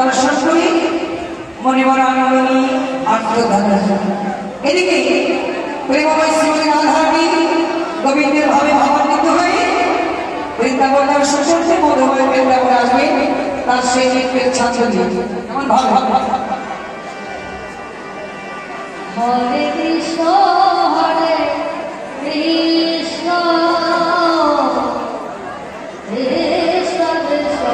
দর্শন করি মনে মনে আনন্দ নিয়ে আত্মধারণ। এদিকে প্রেমময় শ্রীমতী রাধারানী গোবিন্দের ভাবে ভাবান্বিত হয়ে বৃন্দাবন দর্শন করতে মধুময় বৃন্দাবনে আসবে তার সেই নৃত্যের ছাত্র দিয়ে এমন ভাব হরে কৃষ্ণ হরে কৃষ্ণ কৃষ্ণ কৃষ্ণ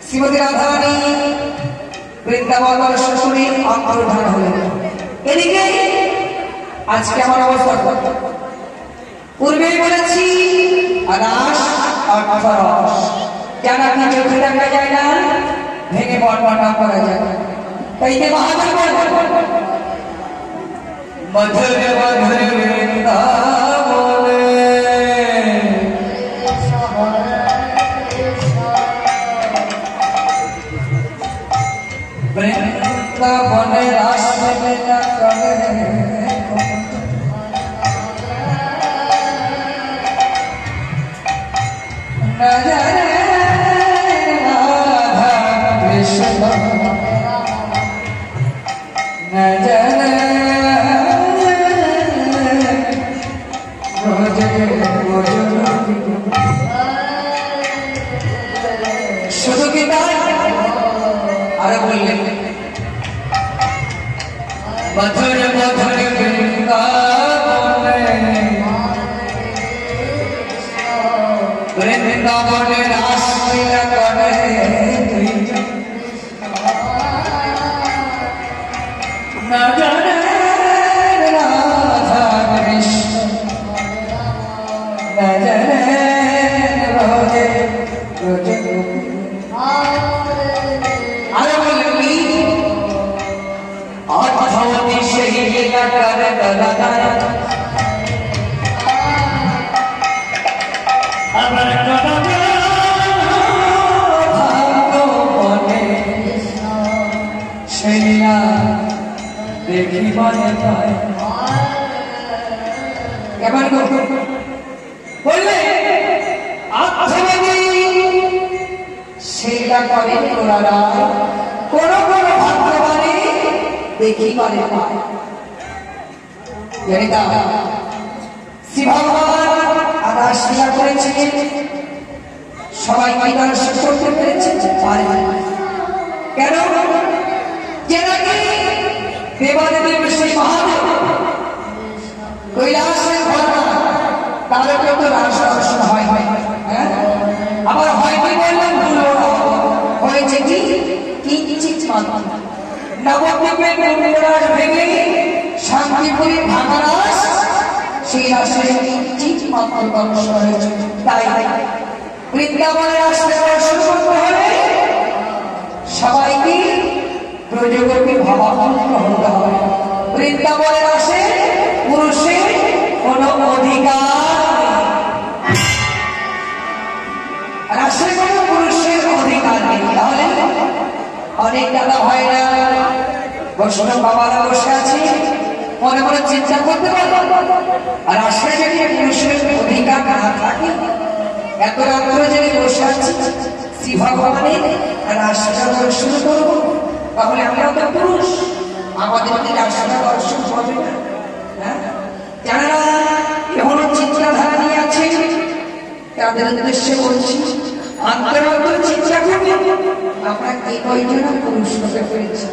শ্রীমতী রাধারানী বৃন্দাবন দর্শন করে অন্তর্ধান হলেন। এদিকে আজকে আমার অবস্থা পূর্বেই বলেছি আনাস অর্থরস যারা কি চোখে দেখা যায় না ভেঙে বর্ণনা করা যায় তাই কে মহাজন মধুর মধুর বৃন্দাবনে বৃন্দাবনে রাসলীলা করে নজরে রাধা কৃষ্ণ নজরে শুধু কি তাই আরে বললেন মধুর মধুর বৃন্দাবনে বৃন্দাবনে রাসলীলা করে নজরে রাধা কৃষ্ণ নজরে রোজে রোজে আরে বললেন কি অধমতি সেই লীলা করে দলাদায় আমার মনে সেই লীলা দেখি মনে পায় কেমন বললে সেইটা করে তোলারা কোন কোন ভাগ্যবানে দেখি করে পায় জানিতা শ্রী ভগবান আকাশ লীলা করেছিলেন সবাই দর্শন করতে পেরেছেন পারে কেন যে নাকি দেবাদেবের সেই মহাদেব বললাম ভুলো না, হয়েছে কি কিঞ্চিত মাত্র নবদ্বীপের মন্দিরাস ভেঙে শান্তিপুরে ভাঙা রাস, সেই রাসের কিঞ্চিত মাত্র ধ্বংস হয়েছে। তাই বৃন্দাবনের আসতে দর্শন করতে হলে সবাইকে ব্রজগোপী ভাবাপন্ন হতে হবে। বৃন্দাবনের আসে পুরুষের কোন অধিকার, রাসের কোন পুরুষের অধিকার নেই। তাহলে অনেক দাদা ভাইরা বৈষ্ণব বাবারা বসে আছে, মনে মনে চিন্তা করতে পারবো আর রাসে যদি পুরুষের অধিকার না থাকে, এত রাত্র যদি বসে আছি শ্রী ভগবানের রাসটা দর্শন করবো, তাহলে আমরা তো পুরুষ, আমাদের কি রাসটা দর্শন হবে না? যারা এখনো চিন্তাধারা নিয়ে আছে তাদের উদ্দেশ্যে বলছি, আন্তর চিন্তা করবে আমরা কে কয়জন পুরুষ হতে পেরেছি,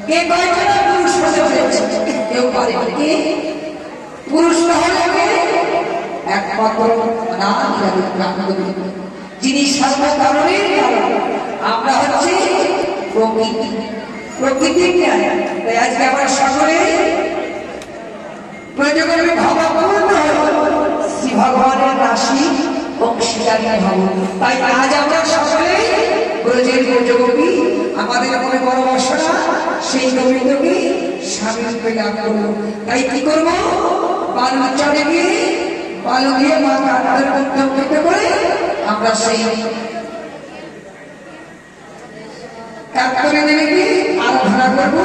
কে কয়জন পুরুষ হতে পেরেছি? কেউ পারে কে পুরুষ না হলে একমাত্র না যিনি সর্বকারণের কারণ, আমরা হচ্ছে প্রকৃতি, প্রকৃতির জ্ঞান। তাই আজকে আমরা সকলে ব্রজগোপী ভাবাপন্ন শ্রী ভগবানের রাশি অংশীদারী হব। তাই আজ আমরা সকলে ব্রজের ব্রজগোপী, আমাদের মনে বড় বাসনা সেই গোবিন্দকে স্বামী রূপে লাভ করবো। তাই কি করবো? বালুচরে গিয়ে বালু দিয়ে মা কান্নার কণ্ঠিত করে আমরা সেই কাকরে দেবীকে আরাধনা করবো,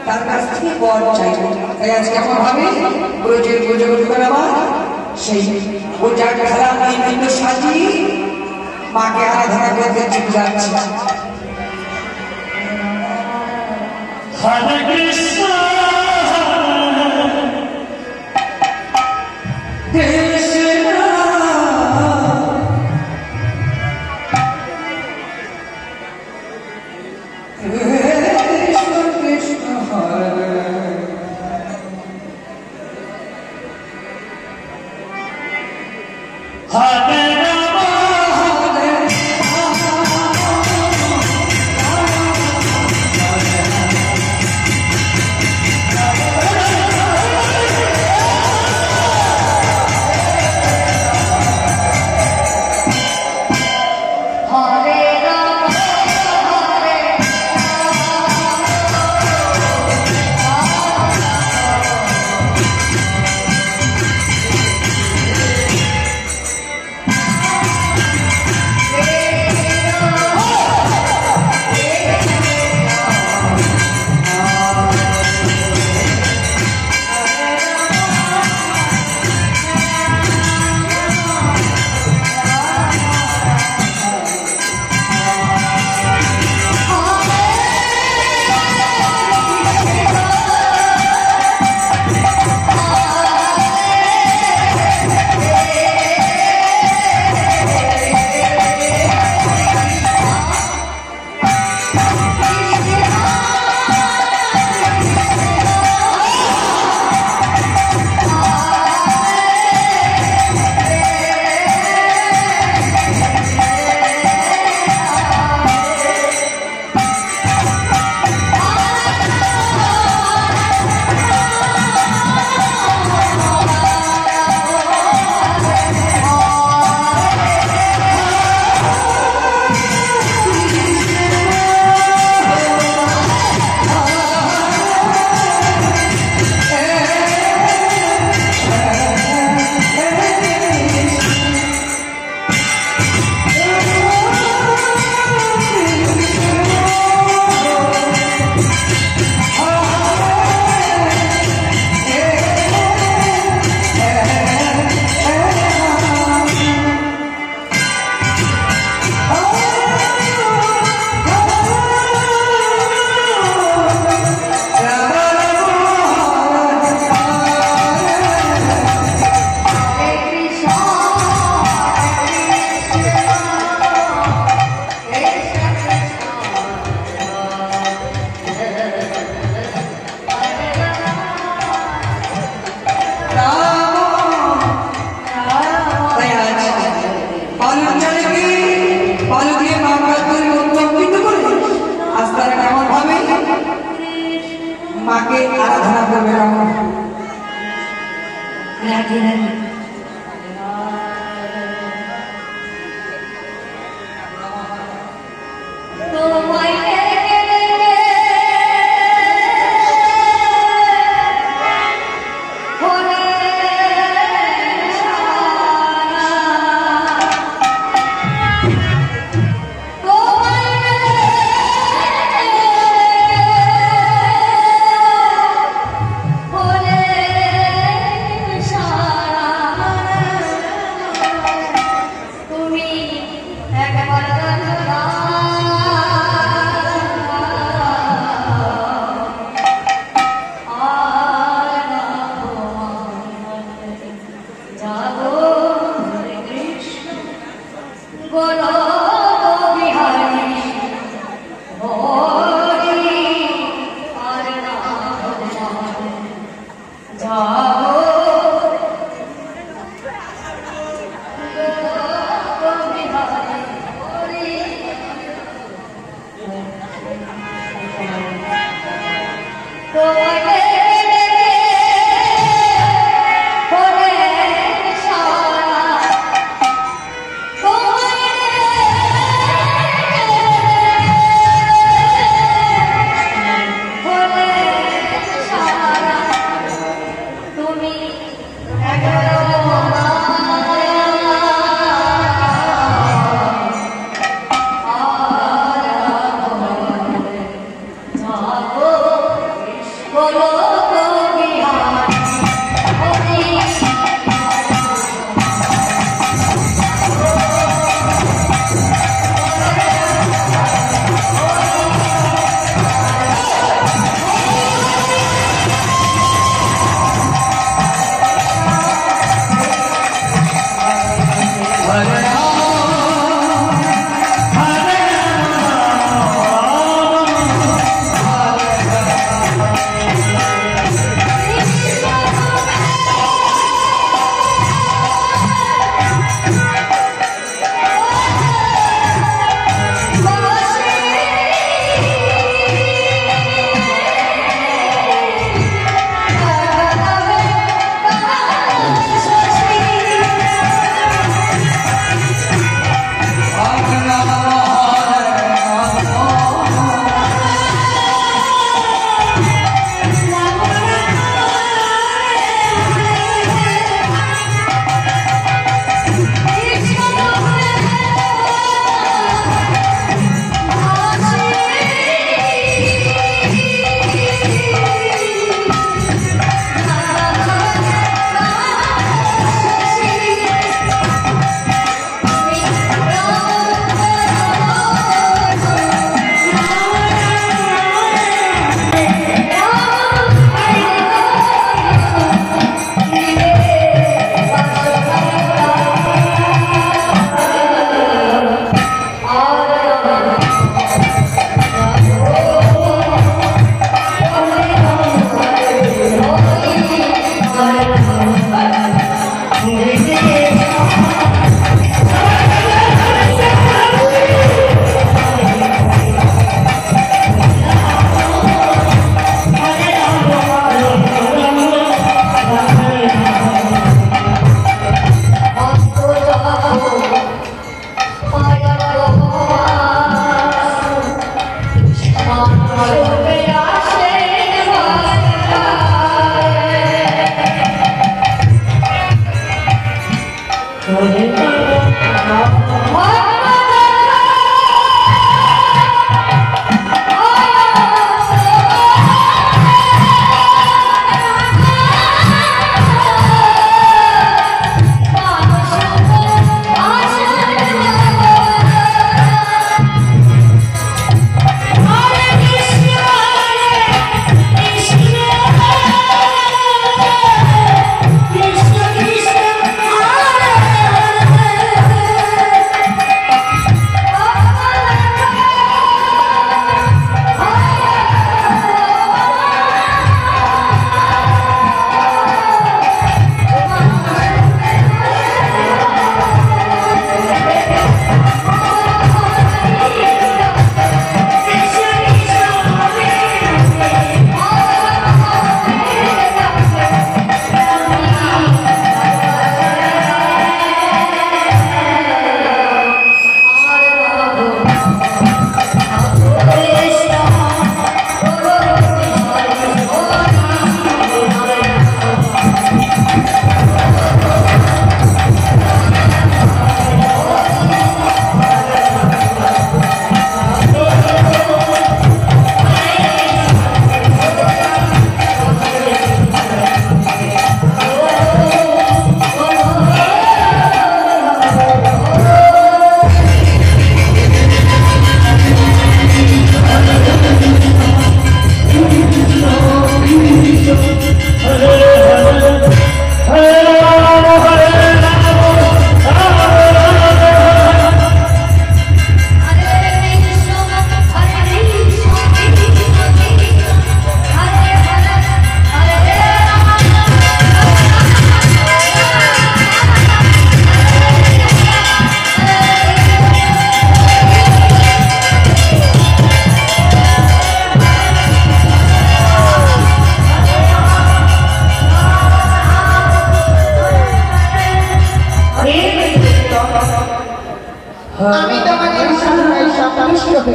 তার কাছ থেকে বর চাইব। তাই আজকে আমার ভাবে ব্রজের ব্রজগোপী আমার সেই পূজার খেলা বিভিন্ন সাজিয়ে মাকে আরাধনা করতে যাচ্ছি। হরে কৃষ্ণ মাকে আরাধনা করবে কেমন রাধে রাধে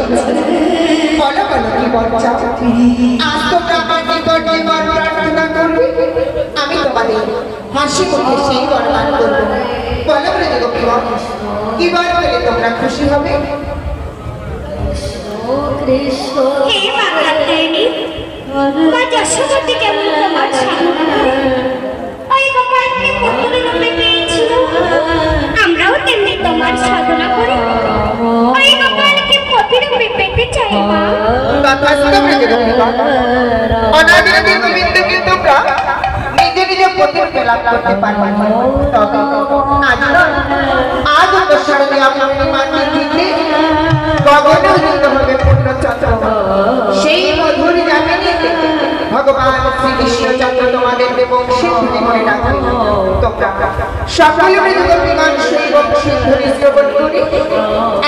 হয়েছে। বলো বলো কি বল চাও? আজ তোমরা আমার নিকটে বর প্রার্থনা করবে, আমি তোমাদের হাসি মুখে সেই বর দান করবো। বলো ব্রজগোপীগণ, কি বর পেলে তোমরা খুশি হবে? কৃষ্ণ হে মা কাত্যায়নী, মা যশোবতী যেমন তোমার সাধনা করে ওই গোপালকে পুত্র রূপে পেয়েছিল, আমরাও তেমনি তোমার সাধনা করে ওই গোপালকে পতি রূপে পেতে চাই মা। তথাস্তু ব্রজগোপীগণ, অনাদির গোবিন্দকে তোমরা নিজে নিজে পতিরূপে লাভ করতে পারবে। তবে আজ নয়, আজ অবসরে আপনার মাটির দিতে গগনে উদিত হবে পূর্ণচন্দ্র। সেই মধুর যামিনীতে ভগবান শ্রীকৃষ্ণচন্দ্র তোমাদের বংশী ধরে করে ডাকবে। তোমরা সকলে ব্রজগোপীগণ সেই বংশী ধরে শ্রবণ করে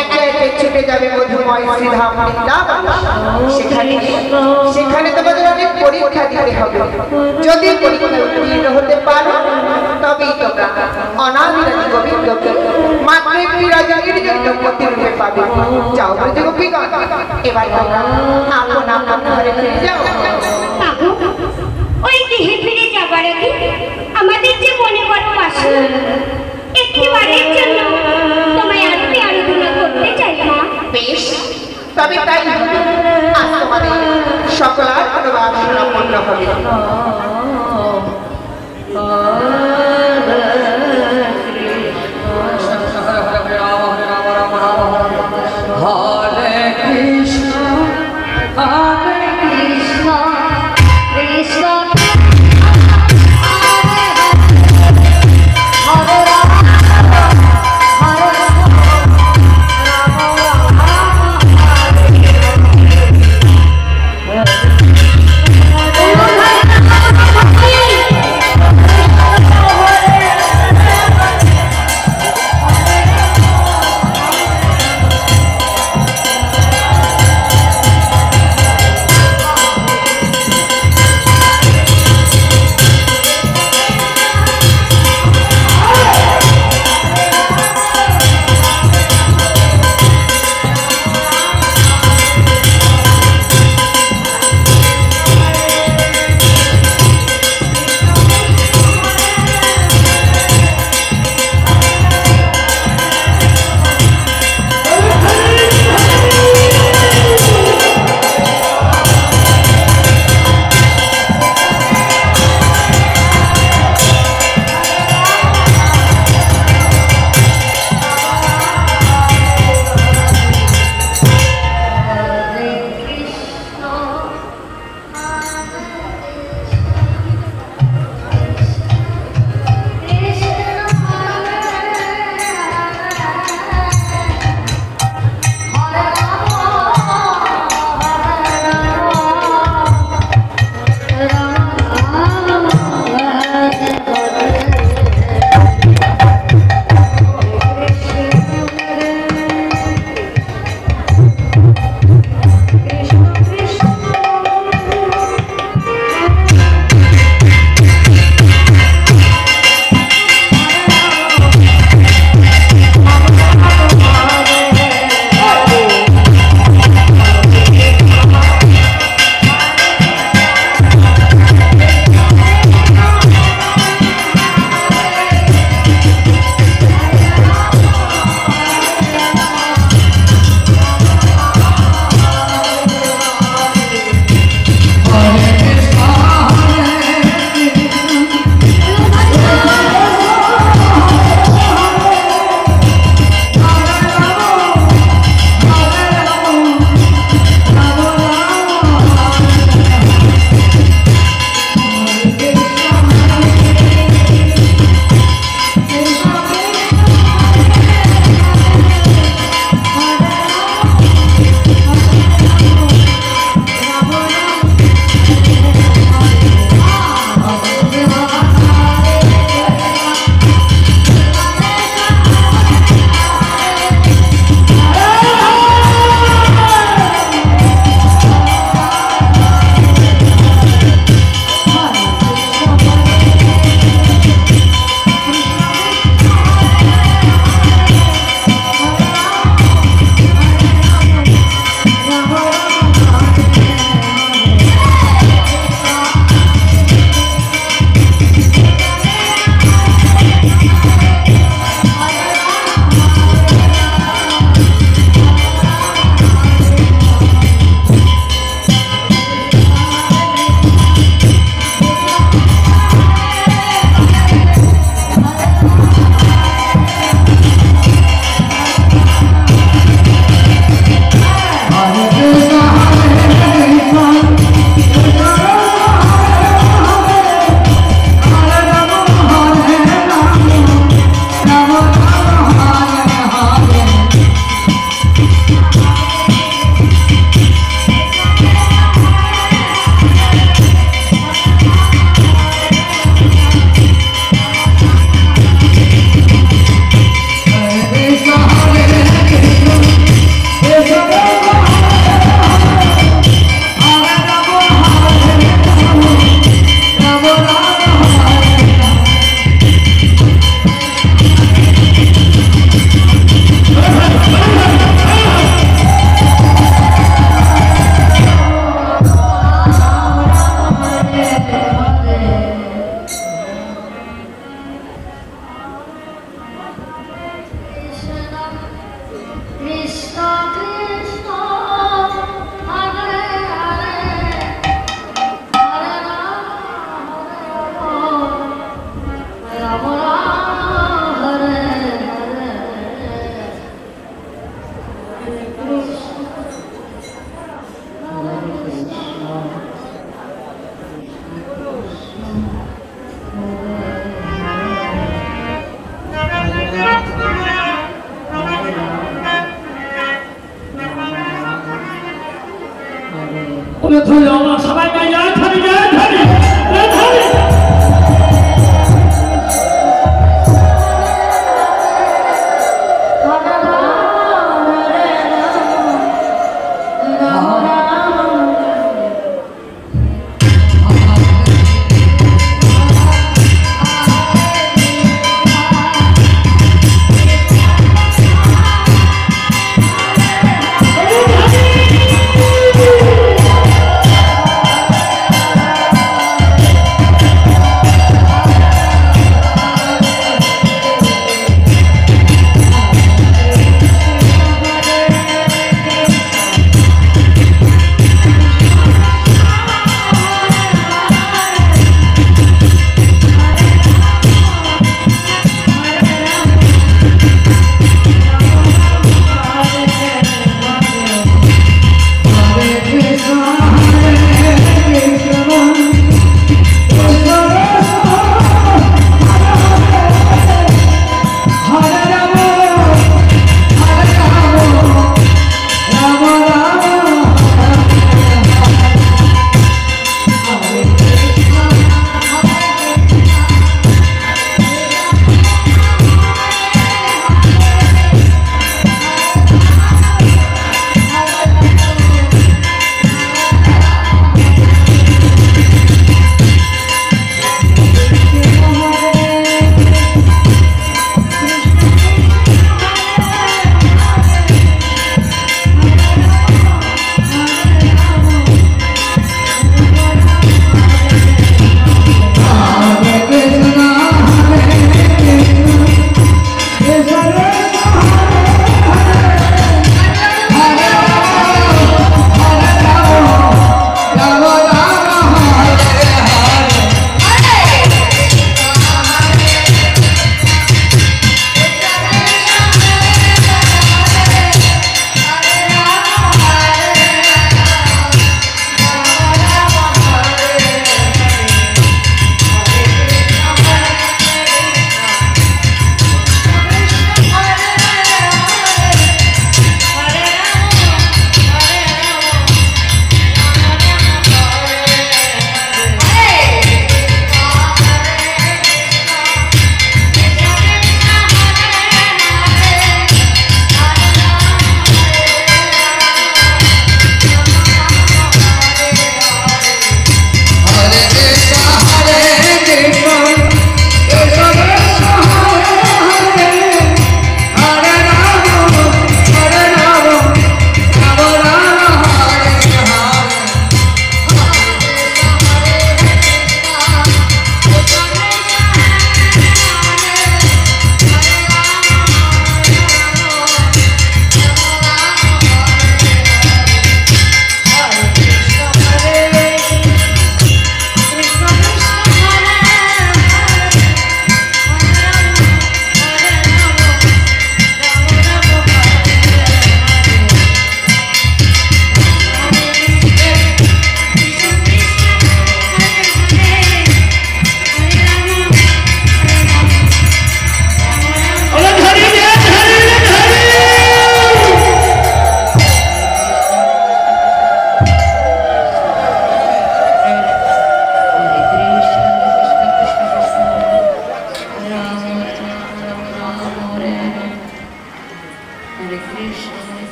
একে একে ছুটে যাবে মধুময় শ্রীধাম বৃন্দাবন। সেখানে তোমাদের অনেক পরীক্ষা দিতে হবে। যদি পরীক্ষায় উত্তীর্ণ হতে পারো তবেই তোমরা অনাদিরাদি গোবিন্দকে মাত্র একটি রজনীর জন্য পতিরূপে পাবে। যাও ব্রজগোপীগণ, এবার তোমরা আপন আপন ঘরে ফিরে যাও। বাবু, ওই গৃহে ফিরে যাবার আগে আমাদের যে মনে বড় বাসনা, একটিবারের জন্য তোমায় আরতি আরাধনা করতে চাই মা। বেশ, তবে তাই হবে। আজ তোমাদের সকলার বাসনা পূর্ণ হবে। হরে কৃষ্ণ হরে কৃষ্ণ কৃষ্ণ হরে রাম হরে রাম রাম রাম হরে হরে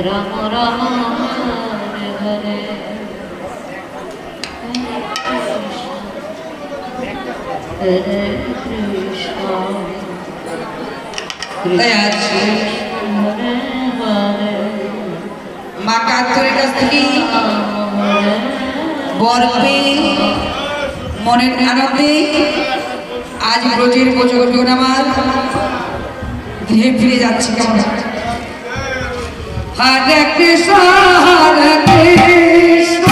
রাম রাম হরে হরে হরে কৃষ্ণ তাই আজ হরে হরে মা কান্তরের কাছ থেকে বর পেয়ে মনের আনন্দে আজ ব্রজের ব্রজগণ আমার ধীরে ফিরে যাচ্ছে কেমন হরে কৃষ্ণ হরে কৃষ্ণ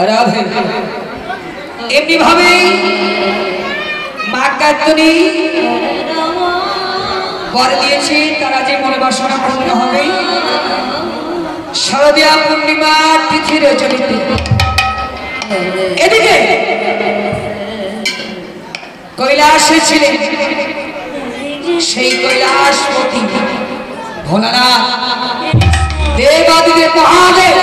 রাধে এমনি ভাবে মা কান্তনী বর দিয়েছে তারা যে মনে বাসনা পূর্ণ হবে শারদীয়া পূর্ণিমার তিথি রজনীতে এদিকে কৈলাসে ছিলেন সেই কৈলাসপতি ভোলানাথ দেবাদিদেব মহাদেব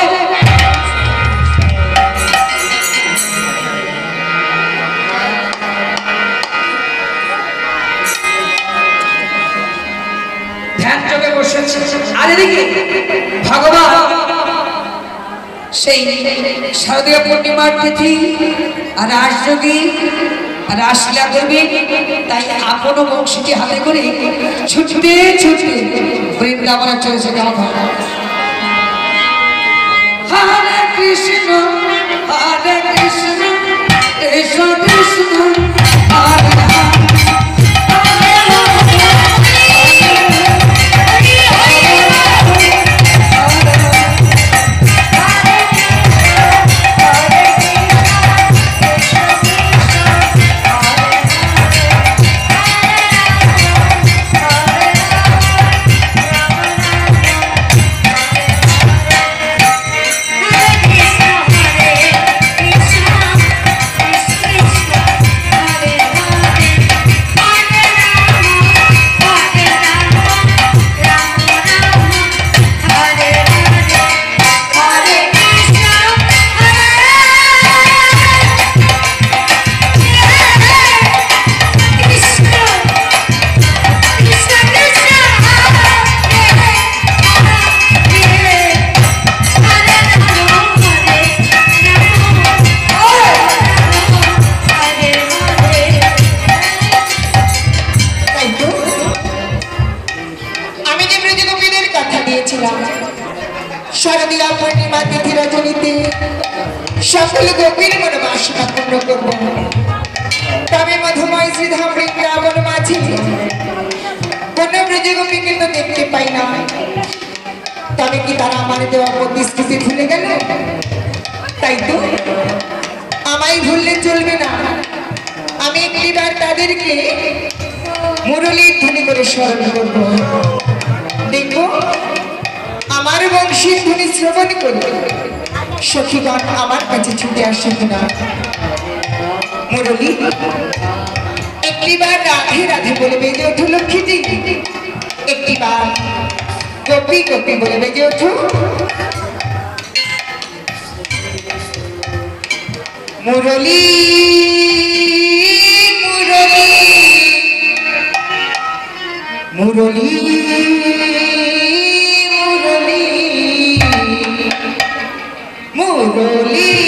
আর এদিকে ভগবান সেই শারদীয় পূর্ণিমার তিথি রাসযোগী রাসলীলা করবে তাই আপন বংশীটি হাতে করে ছুটতে ছুটতে বৃন্দাবনে চলেছে কেমন হরে কৃষ্ণ কৃষ্ণ কৃষ্ণ হরে শারদীয়া পূর্ণিমা তিথি রজনীতে সকল গোপীর মনে বাসনা পূর্ণ করব তবে মধুময় শ্রীধাম বৃন্দাবন মাঝে কোন ব্রজগোপী কিন্তু দেখতে পাই না তবে কি তারা আমার দেওয়া প্রতিশ্রুতি ভুলে গেল তাই তো আমায় ভুললে চলবে না আমি একটিবার তাদেরকে মুরলীর ধ্বনি করে স্মরণ করব দেখো আমার বংশীর ধ্বনি শ্রবণ করে সখীগণ আমার কাছে ছুটে আসে কিনা মুরলী একটিবার রাধে রাধে বলে বেজে ওঠো লক্ষ্মীটি একটিবার গোপী গোপী বলে বেজে ওঠো মুরলী মুরলী মুরলী মুরলী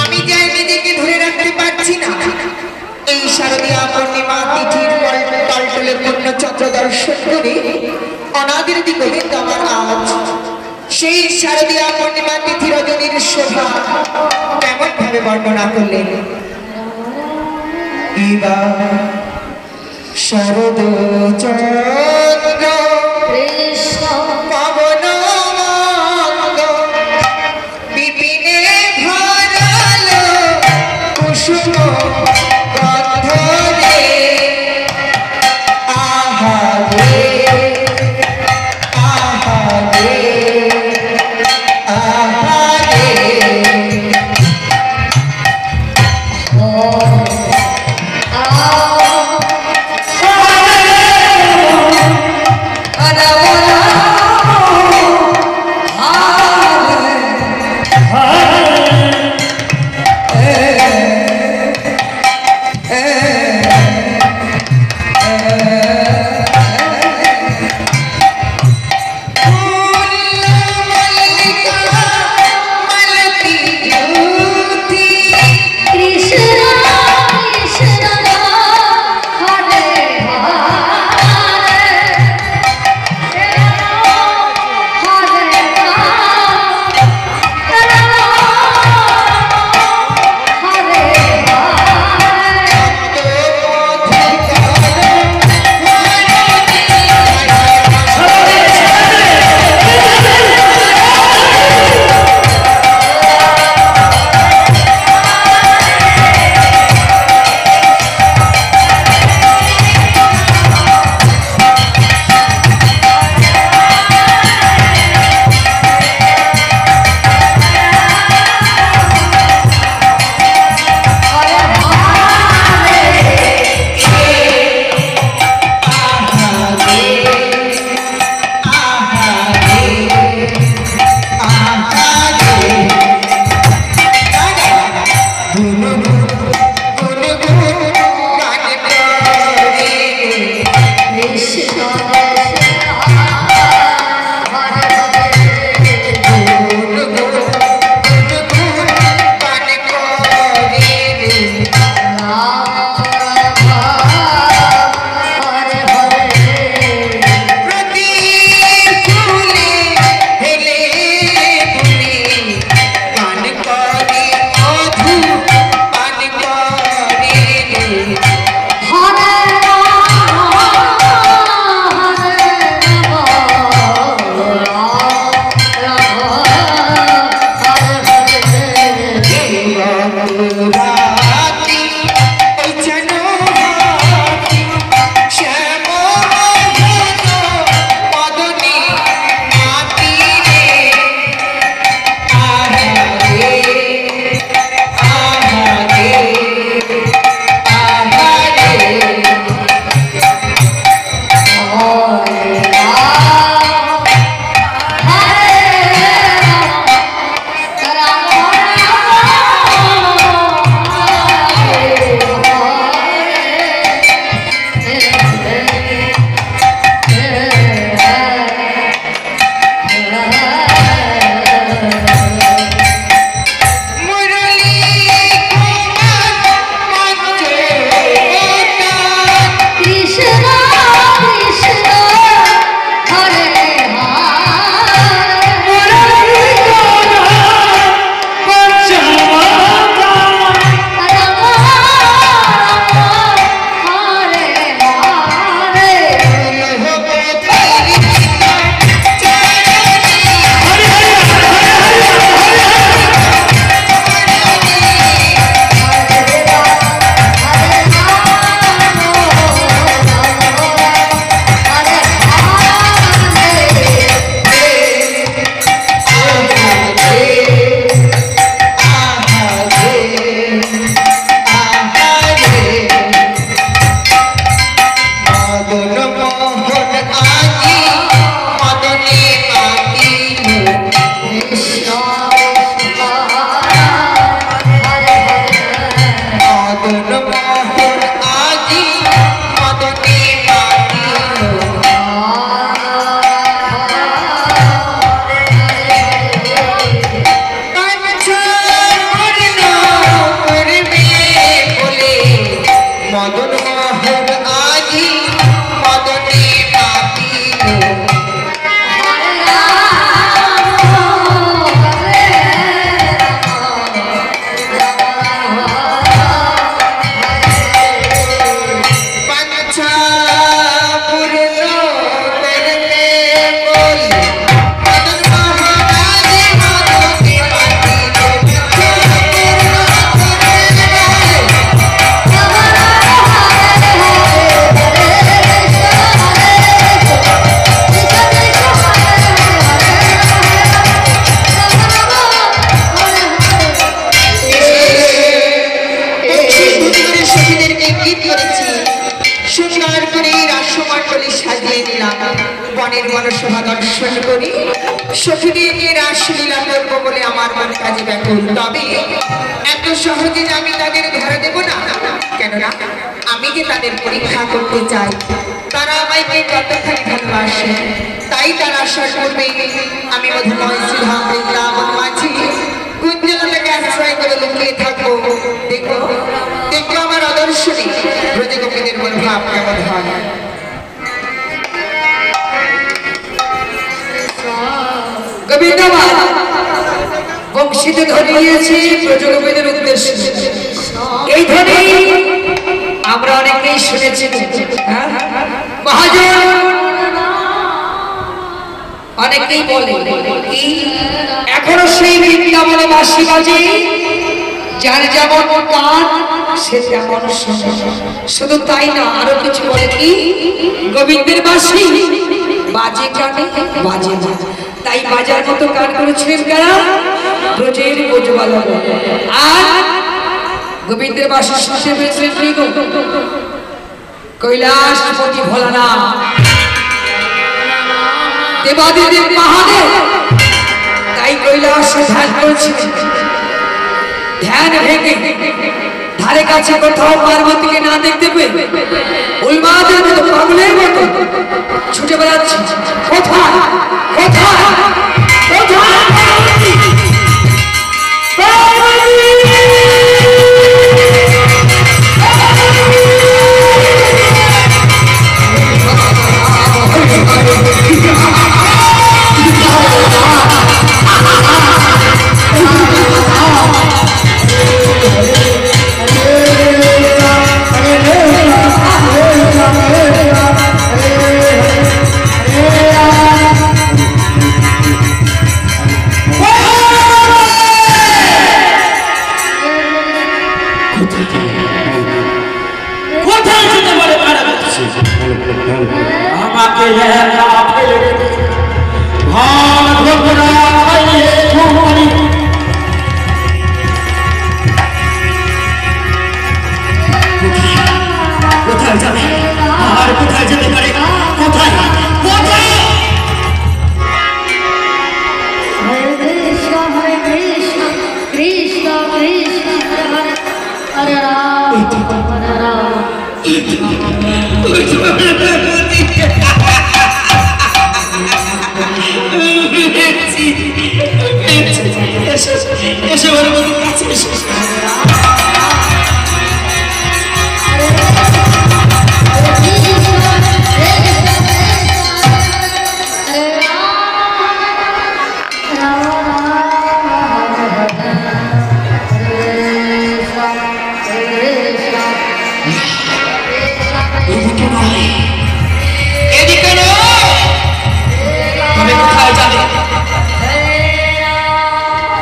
আমি যাই নিজেকে ধরে রাখতে পারছি না। এই শারদীয়া পূর্ণিমা তিথির টলটলে পূর্ণ চন্দ্র দর্শন করে অনাদির গোবিন্দ আমার আজ সেই শারদীয়া পূর্ণিমা তিথি রজনীর শোভা কেমন ভাবে বর্ণনা করলেন। এবার শারদ চন্দ্র পবন বিপিনে ভরালো কুসুম গন্ধরে আহারে আহারে আহারে Krishna Krishna মেনে নিলাম বনের বনসভা দর্শন করি সখীদের নিয়ে রাসলীলা করবো বলে আমার মন কাজে ব্যাকুল। তবে এত সহজে যে আমি তাদের ধরা দেব না, কেননা আমি যে তাদের পরীক্ষা করতে চাই তারা আমায় কতখানি ভালোবাসে। তাই তার আশার করবে আমি মধুময় শ্রীধাম বৃন্দাবন মাঝি কুঞ্জলতাকে আশ্রয় করে লুকিয়ে থাকবো। দেখো দেখো আমার আদর্শনী ব্রজগোপীদের মনোভাব কেমন হয়। গোবিন্দবাদ বংশীতে ধ্বনি দিয়েছি ব্রজগোপীদের উদ্দেশ্যে। এই ধ্বনি আমরা অনেকেই শুনেছি। মহাজন অনেকেই বলে এখনো সেই বৃন্দাবনে বাঁশি বাজে, যার যেমন কান সে তেমন শোনে। শুধু তাই না, আরো কিছু বলে কি গোবিন্দের বাঁশি বাজে কানে বাজে না। তাই বাজার মতো গান করেছিলেন কারা? ব্রজের ব্রজবালা। আর গোবিন্দের বাঁশির শুনতে পেয়েছিলেন কৈলাসপতি ভোলানাথ, দেবাদিদেব মহাদেব। তাই কৈলাসে ধ্যান করেছিলেন। ধ্যান ভেঙে ধারে কাছে কোথাও পার্বতীকে না দেখতে পেয়ে উন্মাদের মতো পাগলের মতো ছুটে বেড়াচ্ছে। কোথায় কোথায় কোথায়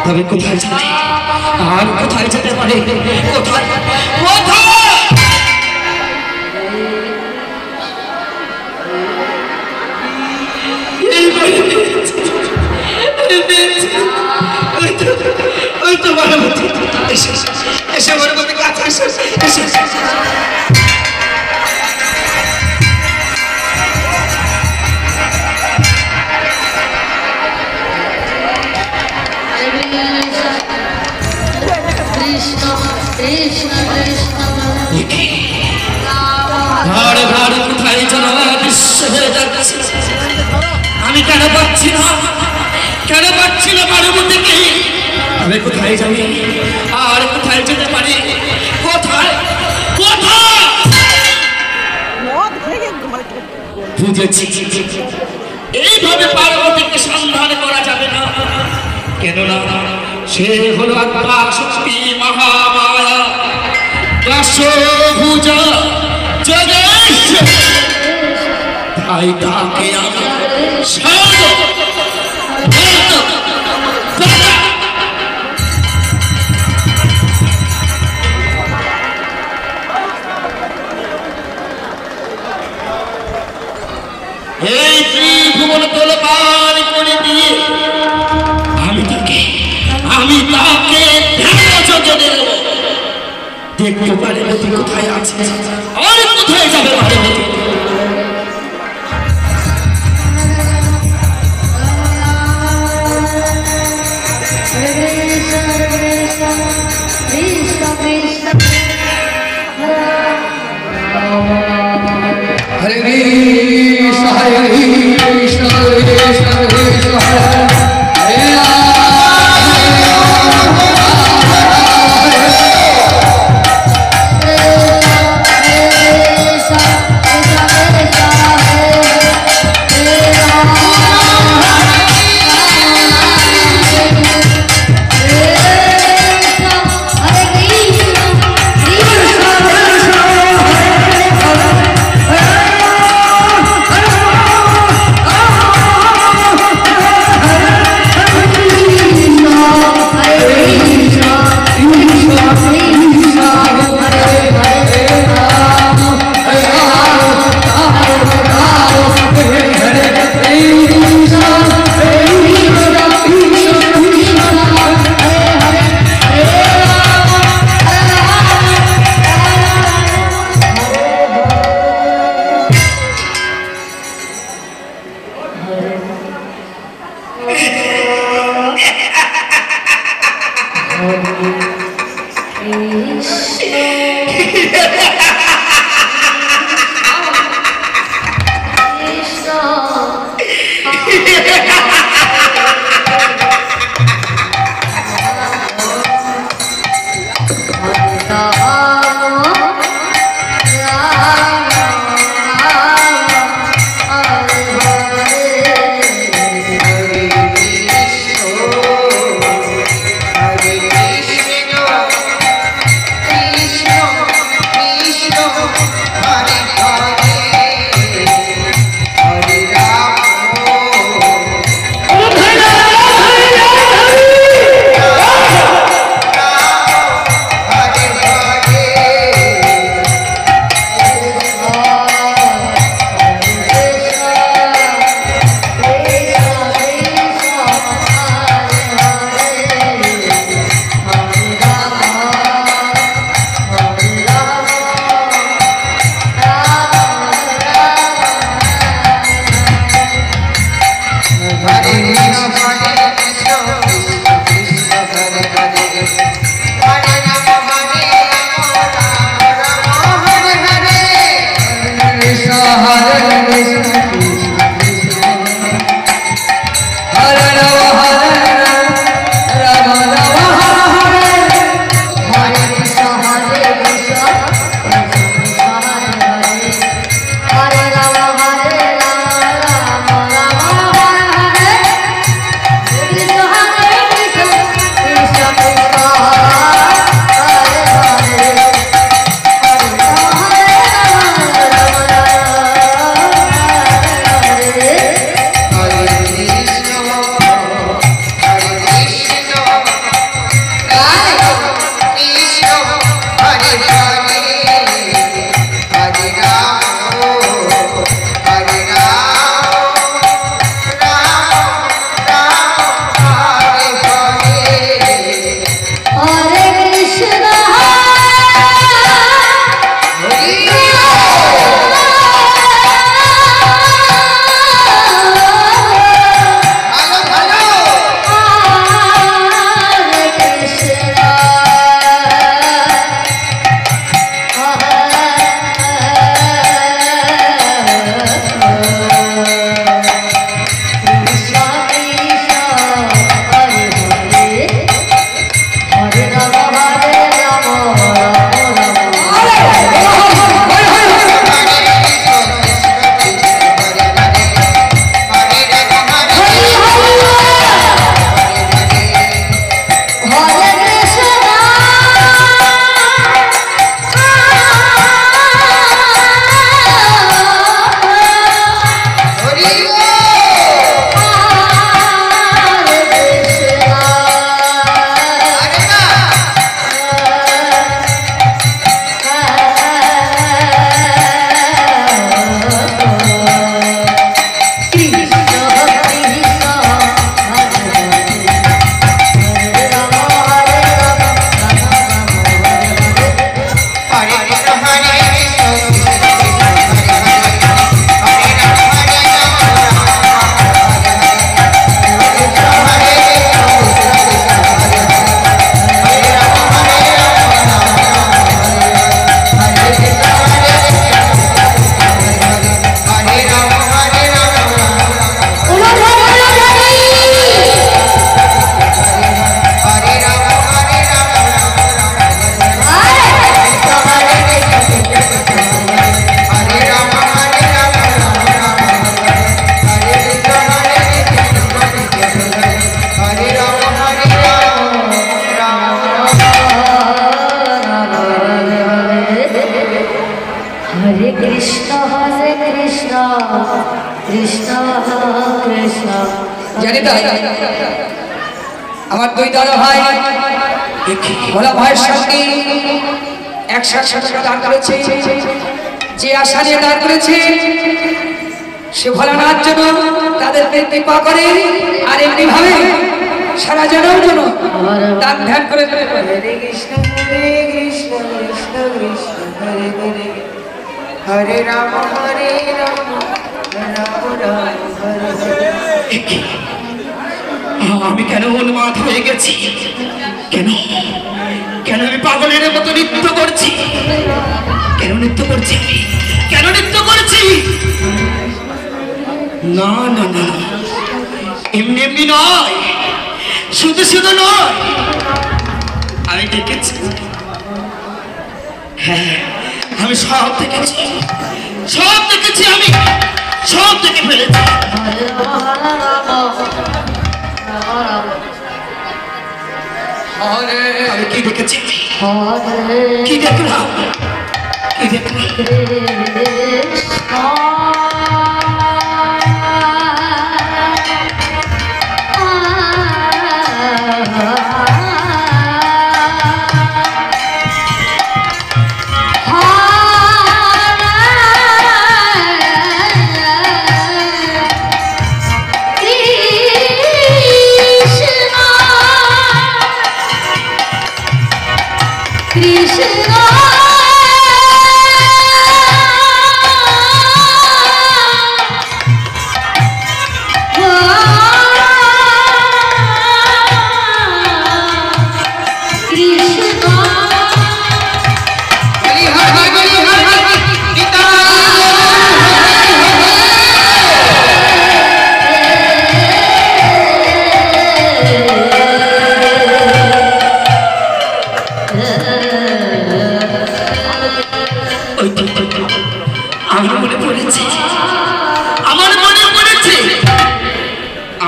তবে কোথায় যাবে আর কোথায় যেতে পারে? কোথায় ওই তো বারামতি এসে বারামতি কাছে এসে আমি কেন পাচ্ছি না বারামতিকে? আমি কোথায় যাবি আর কোথায় যেতে পারি? কোথায় কোথায় বুঝেছি, এইভাবে পার্বতীকে সন্ধান করা যাবে না। কেননা সে হলো আত্মা শক্তি মহামায়া দশভুজা জগেশ্বর। তাই তাকে আমি এই ত্রিভুবন তোলপাড় করে দিয়ে আমি তাকে দেখতে পারে কোথায় আছে আর কোথায় যাবে। Hare Krishna, Hare Krishna, Hare Krishna, Hare Krishna, Hare हरे कृष्ण कृष्ण कृष्ण। জানি তাই আমার দুই দাদা ভাই ভোলা ভাইয়ের সঙ্গে একসাথে দান করেছে, যে আশা নিয়ে দান করেছে সে ভোলানাথ যেন তাদেরকে কৃপা করে আর এমনি ভাবে সারা জনম যেন দান ধ্যান করে। হরে কৃষ্ণ কৃষ্ণ কৃষ্ণ হরে হরে, হরে রাম রাম রাম রাম হরে হরে। আমি কেন উন্মাদ হয়ে গেছি? কেন কেন আমি পাগলের মতো নৃত্য করছি? কেন নৃত্য করছি আমি? কেন নৃত্য করছি? না না না, এমনি এমনি নয়, শুধু শুধু নয়। আমি দেখেছি, হ্যাঁ আমি সব দেখেছি, সব দেখেছি, আমি সব দেখে ফেলেছি। আমি কি দেখেছি? কি দেখলাম? কি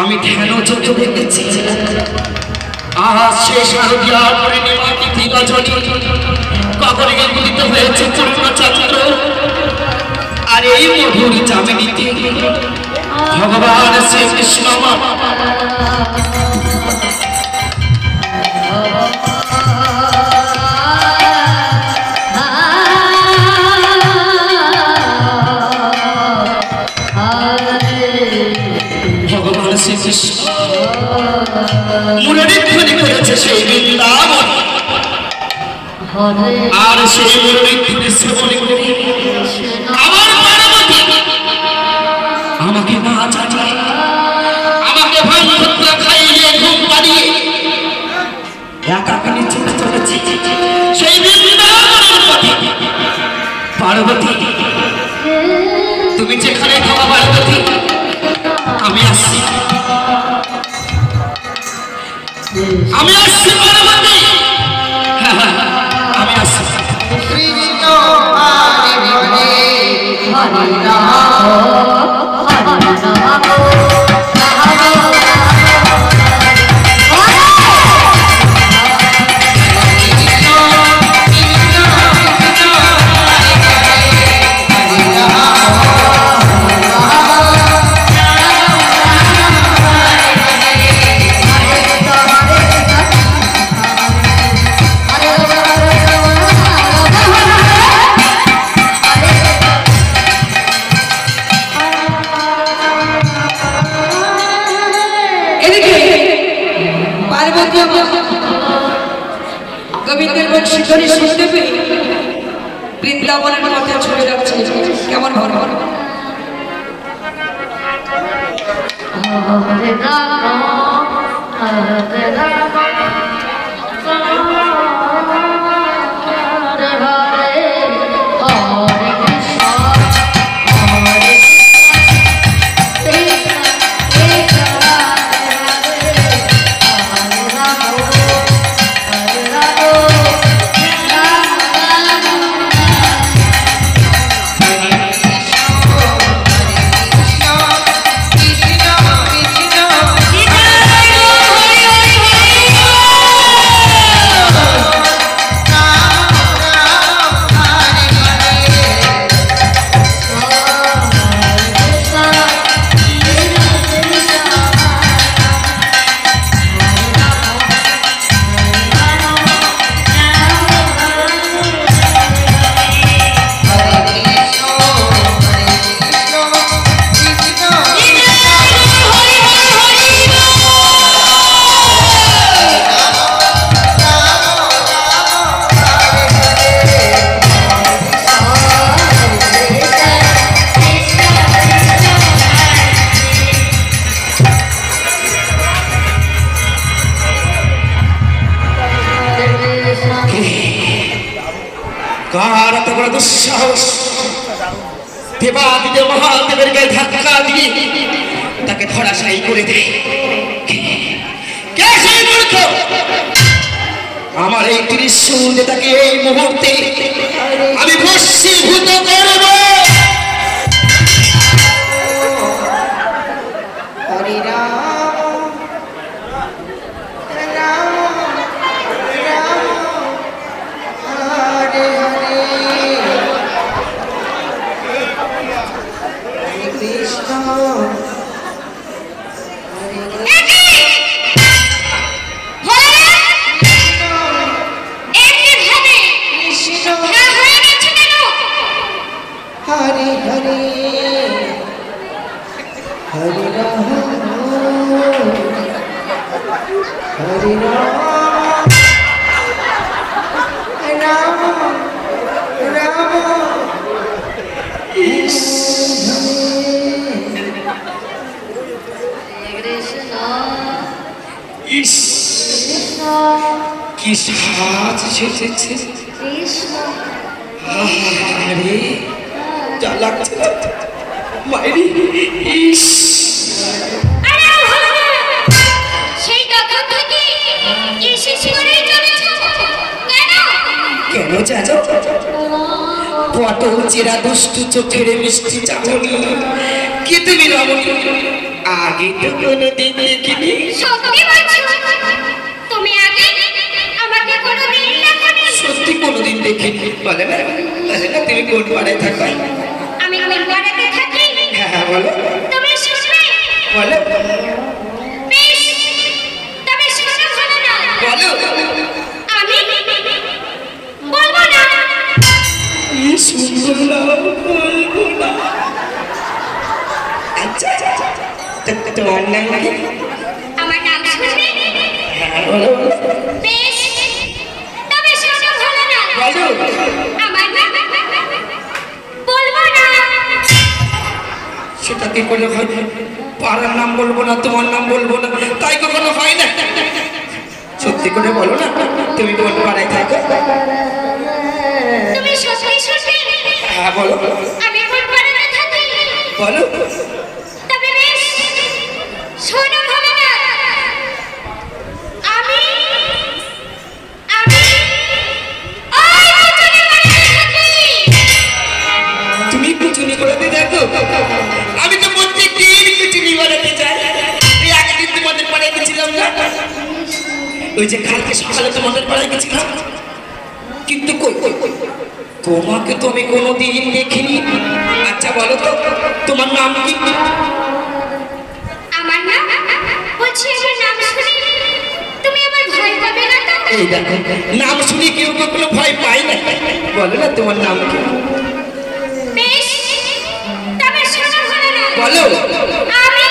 আমি ধ্যান চোখে দেখেছি। আজ শেষ হইয়া পূর্ণিমা তিথি রজনী, কবরে গুলিত হয়েছে পূর্ণচন্দ্র। আর এই মধুর যামিনীতে ভগবান শ্রীকৃষ্ণ মুরলীধ্বনি করেছে সেই বৃন্দাবন। আর সেই মুরলীধ্বনি শ্রবণ করে আমার পার্বতী আমাকে না জানিয়ে, আমাকে ভাঙভত্র খাইয়ে ঘুম পাড়িয়ে একা একা ছুটে চলেছে সেই বৃন্দাবনের পথে। পার্বতী তুমি যেখানে খাওয়া পার্বতী, আমি আসছি, আমি আসছি পার্বতী, আমি আসছি। কৃষ্ণ হরে হরে, হরে রাম গোবিন্দের বংশী ধরে শুনতে পেয়ে বৃন্দাবনের পথে চলে যাচ্ছে। কেমন ভালো हरे राम हरे राम हरे हरे हरे कृष्ण हरे कृष्ण कृष्ण हरे राम हरे राम কৃষ্ণ দেবাদিদেব মহাদেবের গায়ে ধাক্কা দিয়ে তাকে ধরাশায়ী করে দেয়। কে সেই মূর্খ? আমার এই ত্রিশূল তাকে এই মুহূর্তে আমি ভস্মীভূত করব। হরে রাম রাম রাম হরে হরে হরে কৃষ্ণ হরে কৃষ্ণ হরে হরে হরে রাম হরে রাম রাম রাম ইস কি সাজ সেজেছে, আরে যা লাগছে মাইরি। ইস কেন জানো? পটল চেরা দুষ্টু চোখের মিষ্টি চাহনি কি তুমি রমণী আগে তো কোনোদিন দেখিনি। সত্যি কোনোদিন দেখিনি। বলে না বলে না তুমি কোন পাড়ায় থাকো? হ্যাঁ বলো বলো আচ্ছা তোমার নাম নাকি? আমার নাম শুনবে? হ্যাঁ বলো বেশ, তবে শোনো ভালো না। বলো আমার নাম বলবো না। সেটা কি করে হয়? পাড়ার নাম বলবো না, তোমার নাম বলবো না, তাই কখনো হয় না। সত্যি করে বলো না তুমি কোন পাড়ায় থাকো? তুমি সত্যি শুনবে? হ্যাঁ বলো আমি কোন পাড়ায় থাকি? বলো তবে বেশ, শোনো ভালো না। আমি আমি ওই কুচুনি বাড়িতে থাকি। তুমি কুচুনি করাতে দেখো? আমি তো প্রত্যেক দিন কুচুনি বানাতে যাই। এই একদিন তোমাদের পাড়ায় গেছিলাম না, ওই যে কালকে সকালে তোমাদের পাড়ায় গেছিলাম, কিন্তু তোমাকে তো আমি কোনোদিন দেখিনি। আচ্ছা বলো তো তোমার নাম কি? আমার নাম বলছি, আমার নাম শুনি তুমি আমার ভয় পাবে না তো? এই দেখো নাম শুনি কেউ কখনো ভয় পায় না। বলো না তোমার নাম কি? বেশ, তবে শোনো ভালো না। বলো আমি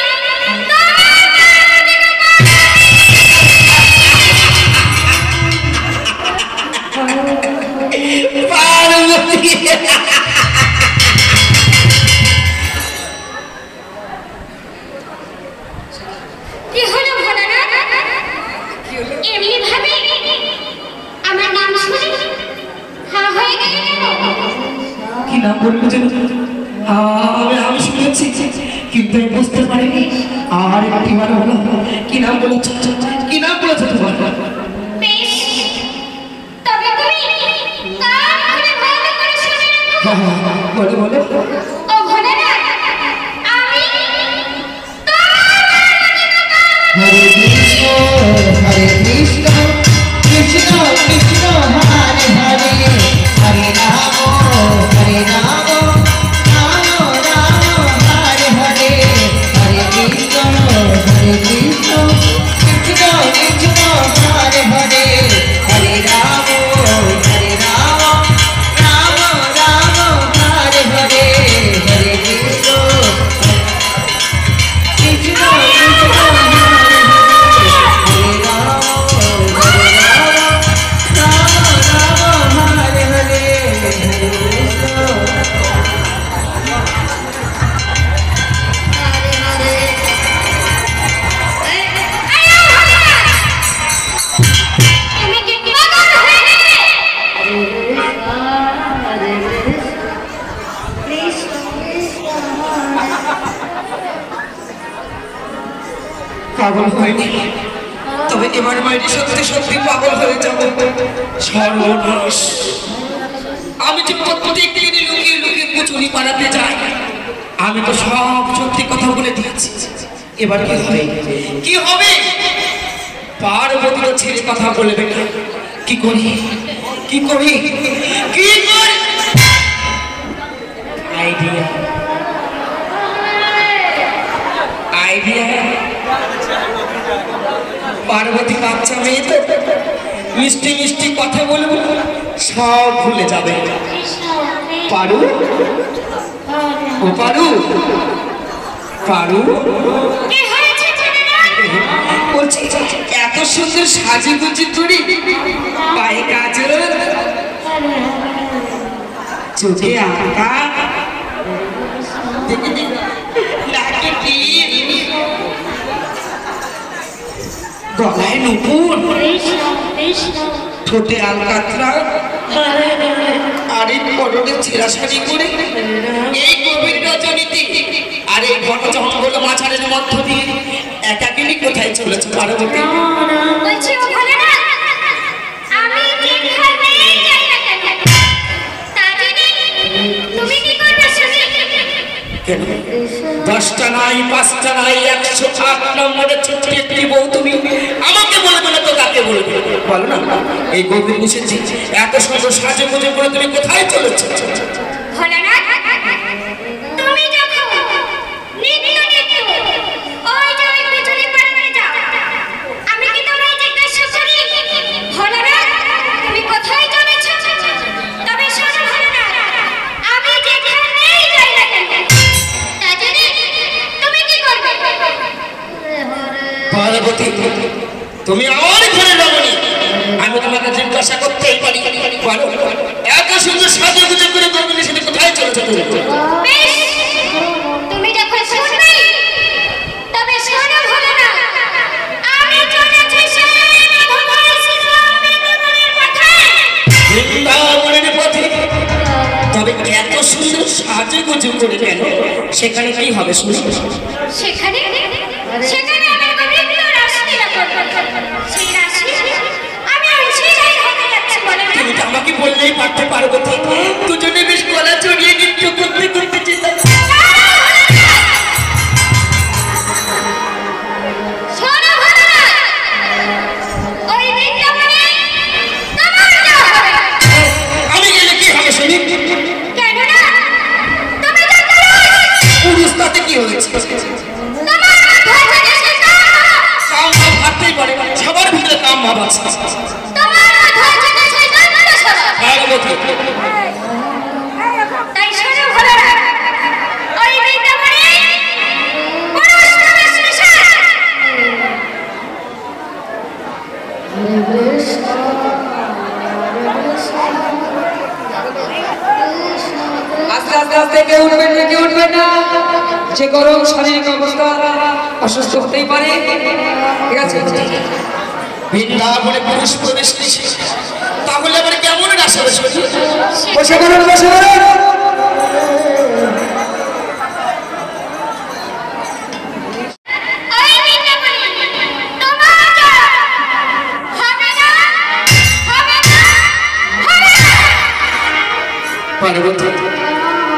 পার্বতী। কি হলো ভালো না? এমনি ভাবে আমার নাম শুনি হ্যাঁ হয়ে গেল কেন? কি নাম বললো যেন? আমি শুনেছি কিন্তু আমি বুঝতে পারিনি। আর একটিবার বলো কি নাম বলেছ? কি নাম বলেছ তোমার? বেশ, তবে তুমি কান খুলে ভালো করে শুনে রাখো। বলো বলো ও ভোলে না, আমি হরে কৃষ্ণ কৃষ্ণ কৃষ্ণ হরে হরে হরে রাম রাম রাম হরে হরে হরে কৃষ্ণ কৃষ্ণ কৃষ্ণ হরে হরে হরে রাম রাম রাম হরে হরে হরে কৃষ্ণ কৃষ্ণ কৃষ্ণ হরে হরে পাগল হয়নি, তবে এবার বাইরে সত্যি সত্যি পাগল হয়ে যাবো। সর্বনাশ, আমি যে প্রত্যেক দিন লুকিয়ে লুকিয়ে কুচুরি পাড়াতে যাই, আমি তো সব সত্যি কথা বলে দিয়েছি। এবার কি হবে, কি হবে? পার্বতী তো ছেড়ে কথা বলবে না। কি করি, কি করি, কি করি? Idea, idea. পার্বতী বাচ্চা মেয়ে তো, মিষ্টি মিষ্টি কথা বলবো, সব ভুলে যাবে। পারু, ও পারু, পারু বলছি, এত সুন্দর সাজে গুজি করি, পায়ে কাজল, চোখে আঁকা, নাকে টিপ, গলায় নুপুর, ঠোঁটে আলকাতরা, আর এই পরনে ছেঁড়া শাড়ি করে এই গভীর রজনীতে আর এই ঘন জঙ্গল মাঝারের মধ্য দিয়ে একাকিনী কোথায় চলেছে পার্বতী? বলছি ও ভালো না, আমি যেখানেই যাই না কেন, তা জানি তুমি কি করবে শুনি? কেন 10টা নাই, 5টা নাই, 108 নম্বরের ছোট্ট একটি বউ তুমি আমাকে বলবে না তো কাকে বলবে? বলো না, এই গভীর নিষেধ এত সুন্দর সাজে গুজে করে তুমি কোথায় চলেছ? ভালো না, তুমি যখন নিত্য নিত্য ওই যে ওই পিছনে পাড়াতে যাও, আমি কি তোমায় জিজ্ঞাসা করি, ভালো না তুমি কোথায় চলেছ? তবে শোনো ভালো না, আমি যেখানেই যাই না কেন, তা জানি তুমি কি করবে? পার্বতী, তুমি আমার ঘরে রমণী, আমি তোমাকে জিজ্ঞাসা করতেই পারি, বলো এত সুন্দর সাজে গুজে করে গভীর নিষেধে কোথায় চলেছ তুমি? বেশ, তুমি যখন শুনবে, তবে শোনো ভালো না, আমি চলেছি সেই মধুময় বৃন্দাবনের পথে। বৃন্দাবনের পথে? তবে এত সুন্দর সাজে গুজে করে কেন? সেখানে কি হবে শুনি? সেখানে সেখানে আমি গোবিন্দ রাসলীলা করব, সেই রাসলীলা আমি অংশীদার হতে যাচ্ছি। বলে না, তুমি তো আমাকে বললেই পারতে পার্বতী, দুজনে বেশ গলা চড়িয়ে নৃত্য করতে করতে যেতাম। শোনো ভালো না, ওই বৃন্দাবনে তোমার যাওয়া হবে। আমি গেলে কি হবে শুনি? কেন না, তুমি তো পুরুষ তাতে কি হয়েছে? তোমার মাথায় থেকে শেখা, কাম ভাব থাকতেই পারে, সবার ভিতরে কাম ভাব আছে। তোমার মাথায় থেকে শেখা বলে শোনো। পার্বতী, তাই শোনো ভালো না, ওই বৃন্দাবনে পুরুষ প্রবেশ নিষেধ। আস্তে আস্তে আস্তে কেউ উঠবেন না, কেউ উঠবেন না। যে গরম শারীরিক অবস্থা অসুস্থ হতেই পারে, ঠিক আছে? বৃন্দাবনে পুরুষ প্রবেশ নিষেধ, তাহলে আবার কেমন রাসা শুনি? বসে বলুন, বসে বলুন। ওই বৃন্দাবনে তোমার যাওয়া হবে না, হবে না, হবে না। পার্বতী,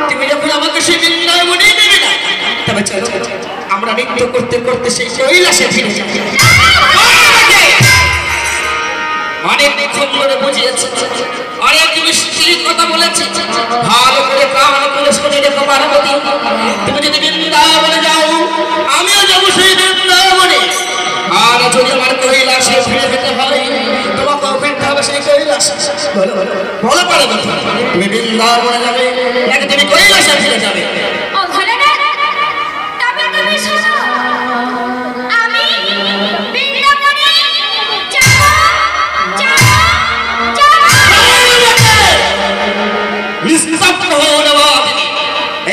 তুমি যখন আমাকে সেই বৃন্দাবনেই নেবে না, তবে চলো আমরা নৃত্য করতে করতে সেই কৈলাসে ফিরে যাই। অনেকক্ষণ ধরে বুঝিয়েছে, অনেক মিষ্টি কথা বলেছে, ভালো করে কান করে শুনে রেখো পার্বতী। তুমি যদি বৃন্দাবনে যাও, আমিও যাবো সেই বৃন্দাবনে। আর যদি আমার কৈলাসে ফিরে যেতে হয়, তোমাকেও ফিরতে হবে সেই কৈলাসে। বলো বলো পার্বতী, তুমি বৃন্দাবনে যাবে নাকি তুমি কৈলাসে ফিরে যাবে? ও ভালো না, তবে তুমি শোনো, আমি বৃন্দাবনে যাব, যাব, যাব। নিস্তব্ধ হও না বাদিনী।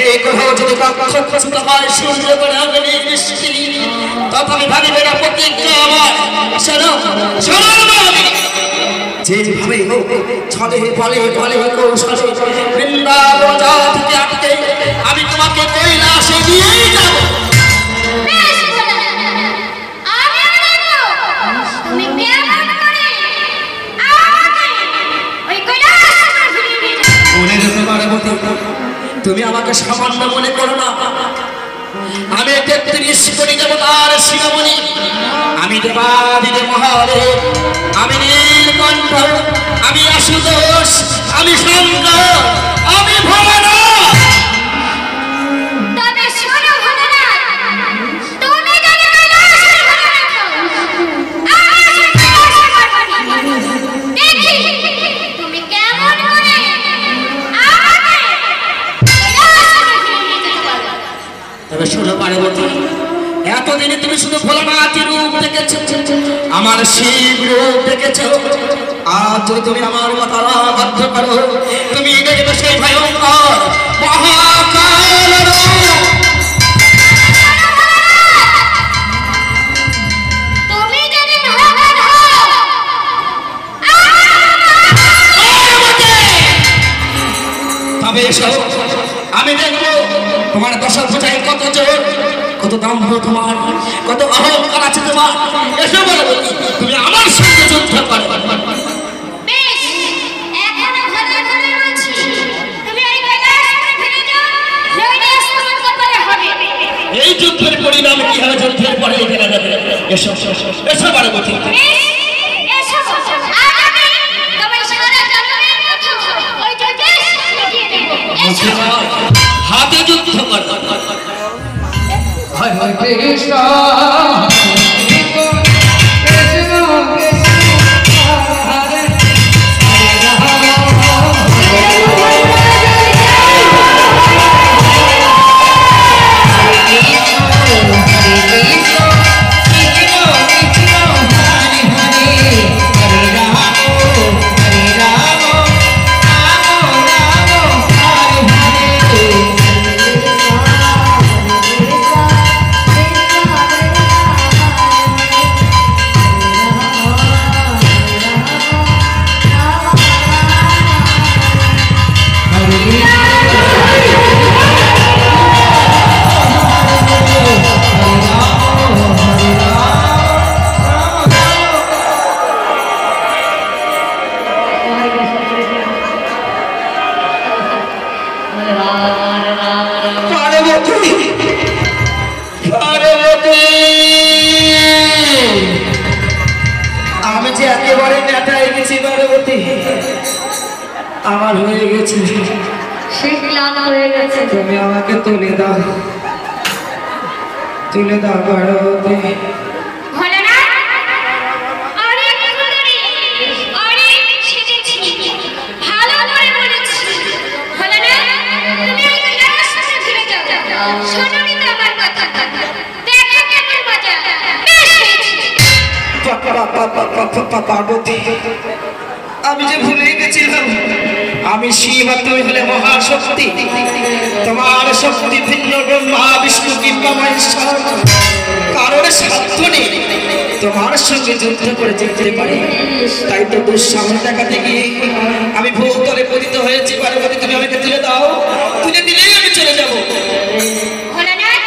এই কোথাও যদি কক্ষচ্যুত হয় সূর্য করে অগ্নি বৃষ্টি, তথাপি ভাবিবে না প্রতিজ্ঞা আমার। শোনো শোনো বাদিনী, যেভাবে হোক ছলে ফলে ফলে কৌশলে বৃন্দাবন যাওয়া থেকে আটকে আমি তোমাকে কৈলাসে নিয়েই যাব। বেশ ভালো না, আমি আমাকে সামান্য মনে করো না। আমি ৩৩ কোটি দেবতার শিরোমণি, আমি দেবাদিদেব মহাদেব, আমি নীলকণ্ঠ, আমি আশুতোষ, আমি শঙ্কর, আমি ভোলানাথ। তবে শোনো ভোলানাথ, তুমি যদি কৈলাসের ঘরে রাখো, আমি সেই কৈলাসে করব না। দেখি তুমি কেমন করে আমাকে কৈলাসে ফিরিয়ে নিয়ে যেতে পারো। তবে শোনো পার্বতী, এতদিনে তুমি শুধু ভোলানাথের রূপ দেখেছো, আমার শিব রূপ দেখেছো। আজ যদি তুমি আমার কথা বাধ্য করো, তুমি দেখবে সেই ভয়ঙ্কর মহাকাল রূপ। তুমি যদি ভগবান হও, তবে এসো, আমি দেখবো তোমার দশভুজায় কত জোর, কত দম্ভ তোমার, কত অহংকার আছে তোমার। এসো পার্বতী, তুমি আমার সঙ্গে যুদ্ধ করো। বেশ, এখনো ভালো করে বলছি, তুমি ওই কৈলাসে ফিরে যাও, নইলে আজ তোমার কপালে হবে। এই যুদ্ধের পরিণাম কি হবে যুদ্ধের পরে দেখা যাবে। এসো এসো পার্বতী। বেশ, এসো, আজ আমি তোমার সারা জন্মের মতো ওই যজ্ঞের সামনে দিয়ে দেব। এসো। হাতে যুদ্ধ করো। হরে কৃষ্ণ কৃষ্ণ কৃষ্ণ হরে পার্বতী, পার্বতী, আমি যে একেবারে নেটায় গেছি পার্বতী, আমার হয়ে গেছে। সে ক্লান্ত হয়ে গেছে। তুমি আমাকে তুলে দাও, তুলে দাও পার্বতী। ভোলানাথ, অনেক সুন্দরী, অনেক সেজেছি, ভালো করে বলেছি। ভোলানাথ, তুমি ওই কৈলাসে ফিরে যাও। শোনোনি তো আমার কথা, দেখো কেমন মজা। বেশ হয়েছে। পার্বতী, আমি যে ভুলে গেছিলাম, আমি শিব আর তুমি হলে মহাশক্তি। তোমার শক্তি ভিন্ন ব্রহ্মা বিষ্ণু কিংবা মহেশ্বর কারোর সাধ্য নেই তোমার সঙ্গে যুদ্ধ করে জিততে পারি। তাই তো দুঃসাহস দেখাতে গিয়ে আমি ভূতলে পতিত হয়েছি। পার্বতী, তুমি আমাকে তুলে দাও, তুলে দিলেই আমি চলে যাব। ভোলানাথ,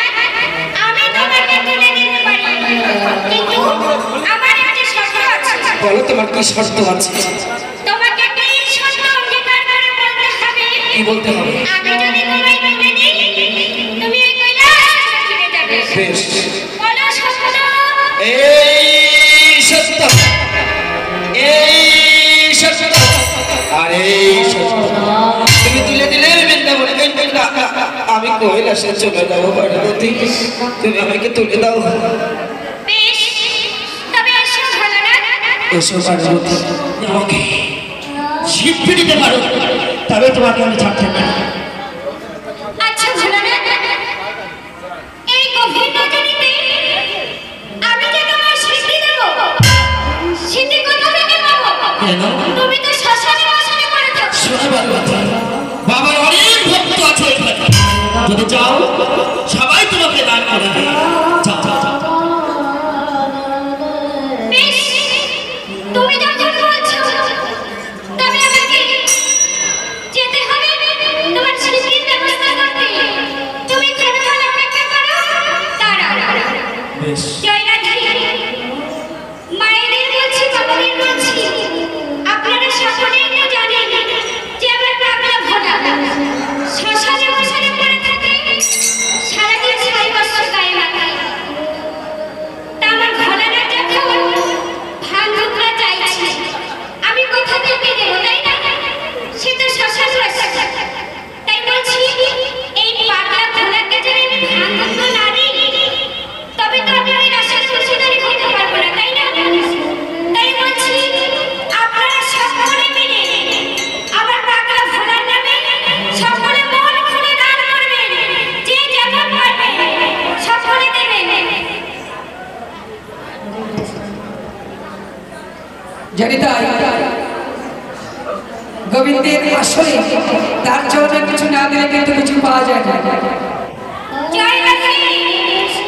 আমি তোমাকে তুলে দিতে পারি, কিন্তু আমার একটি শর্ত আছে। বলো তোমার কি শর্ত আছে? তোমাকে তিন শর্ত অঙ্গীকার করে বলতে হবে। কি বলতে হবে? আমি যদি তোমায় তুলে দিই, তুমি এই কৈলাসে ফিরে যাবে। বেশ, বলো শর্ত। এই সত্য, এই সত্য, আর এই সত্য তুমি তুলে দিলে আমি কৈলাসে চলে যাবো। পার্বতী, তুমি আমাকে তুলে দাও। বেশ, তবে এসো ভোলানাথ। এসো পার্বতী, আমাকে শিব দিতে পারো, তবে তোমাকে আমি ছাড়তে পারি। আচ্ছা ভোলানাথ, এই গভীর রজনীতে আমি যে তোমার সিদ্ধি দেব, সিদ্ধি কোথা থেকে পাবো? কেন? তুমি তো শ্মশানে মশানে পড়ে থাকো। শোনো পার্বতী, বাবার অনেক ভক্ত আছে এখানে, যদি যাও সবাই তোমাকে দান করে দেবে। যাও, যাও, যাও। বেশ, তুমি যখন বলছো, তবে আমাকে যেতে হবে তোমার সিদ্ধির ব্যবস্থা করতে। তুমি ক্ষণকাল অপেক্ষা করো, দাঁড়াও। বেশ, জয়রাধে, মায়েদের বলছি, বাবাদের বলছি, আপনারা সকলেই তো জানেন যে আমার পাগলা ভোলা শ্মশানে মশানে জানি তাই গোবিন্দের আসলে তার জন্য কিছু না দিলে কিন্তু কিছু পাওয়া যায় না। জয় রাধে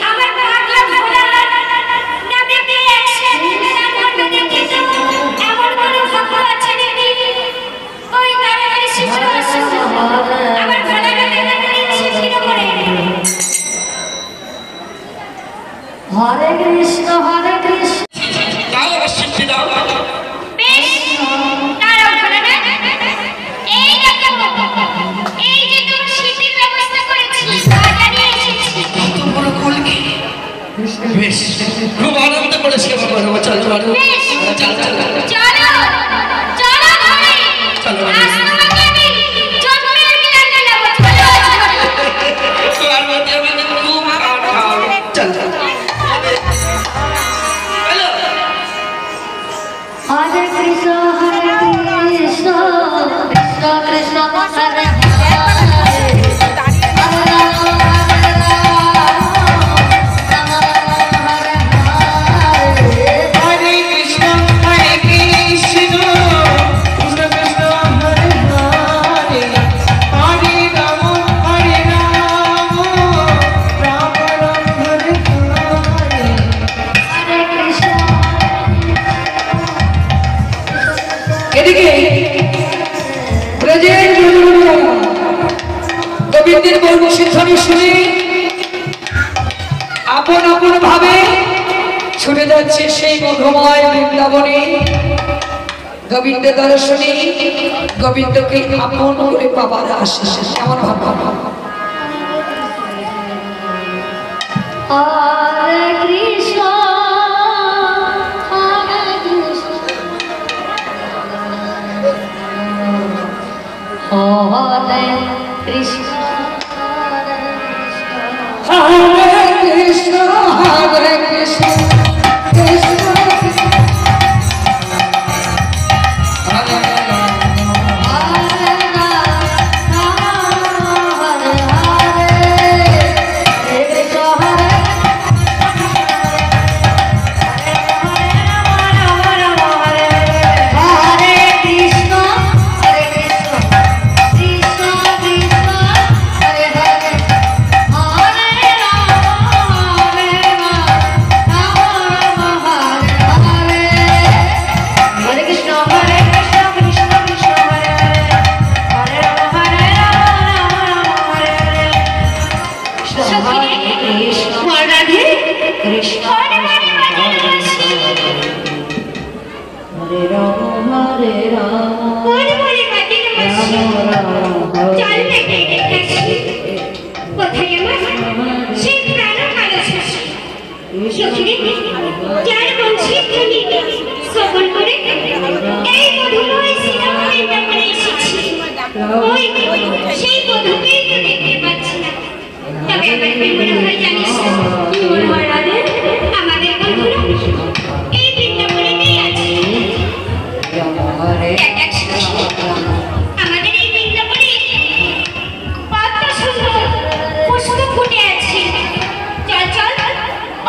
আমার পাগলা ভোলা নামে পেয়ে একসাথে নাম দেখে তো এমন কোনো ভক্ত আছে নাকি ওই তারা শিশু আসু আমার ভোলা নামে ইচ্ছে ছিল করে হরে কৃষ্ণ হরে কৃষ্ণ দাও অবশ্যই দাও। বেশ তারাও ভোলা না এই দেখো এই যে তুমি শীতের ব্যবস্থা করেছি বাজারে এসেছি তোমরা কলকে বেশ খুব আনন্দ করে সেবা করবো। চল চল বেশ চল চল চলো চলো ঘরে চলো। আজ তোমাকে আমি জন্মের বিরান দিলাম চলো তোমার মধ্যে আমাদের খুব খাও। চল চল হ্যালো হরে কৃষ্ণ হরে কৃষ্ণ কৃষ্ণ কৃষ্ণ হরে হরে কৃষ্ণ হরে কৃষ্ণ কৃষ্ণ কৃষ্ণ হরে হরে হরে রাম রাম রাম হরে হরে। হরে কৃষ্ণ এদিকে ব্রজের গোবিন্দের বর্ণশিক্ষণী শুনে আপন আপন ভাবে ছুটে যাচ্ছে সেই মধুময় বৃন্দাবনে গোবিন্দের দর্শনে গোবিন্দকে আপন করে পাবার আসে এমন ভাবনা। হরে কৃষ্ণ হরে কৃষ্ণ হরে কৃষ্ণ হরে কৃষ্ণ হরে কৃষ্ণ কৃষ্ণ হরে রাম হরে রাম হরে হরে কৃষ্ণ হরে হরে কৃষ্ণ হরে কৃষ্ণ কৃষ্ণ কৃষ্ণ হরে হরে হরে রাম রাম রাম হরে হরে হরে কৃষ্ণ হরে কৃষ্ণ কৃষ্ণ কৃষ্ণ হরে হরে হরে রাম রাম হরে হরে কৃষ্ণ হরে কৃষ্ণ রাধে কৃষ্ণ হরে হরে বাজারে হরে রাম হরে রাম বলে বলে বাজারে বসি চল দেখে দেখেছি কোথায় আমার সেই প্রাণ ভালো শাসি সখী যার বংশী ধ্বনি শ্রবণ করে এই মধুময় শ্রীরামচন্দ্র করে এসেছি ওই সেই মধুকেই তো দেখতে পাচ্ছি না তবে আমার কি মনে হয় জানিস কি মনে হয় রাধে আমাদের বন্ধুরা এই বৃন্দাবনেই আছে দেখ সখী, আমাদের এই বৃন্দাবনে কত সুন্দর পুষ্প ফুটে আছে চল চল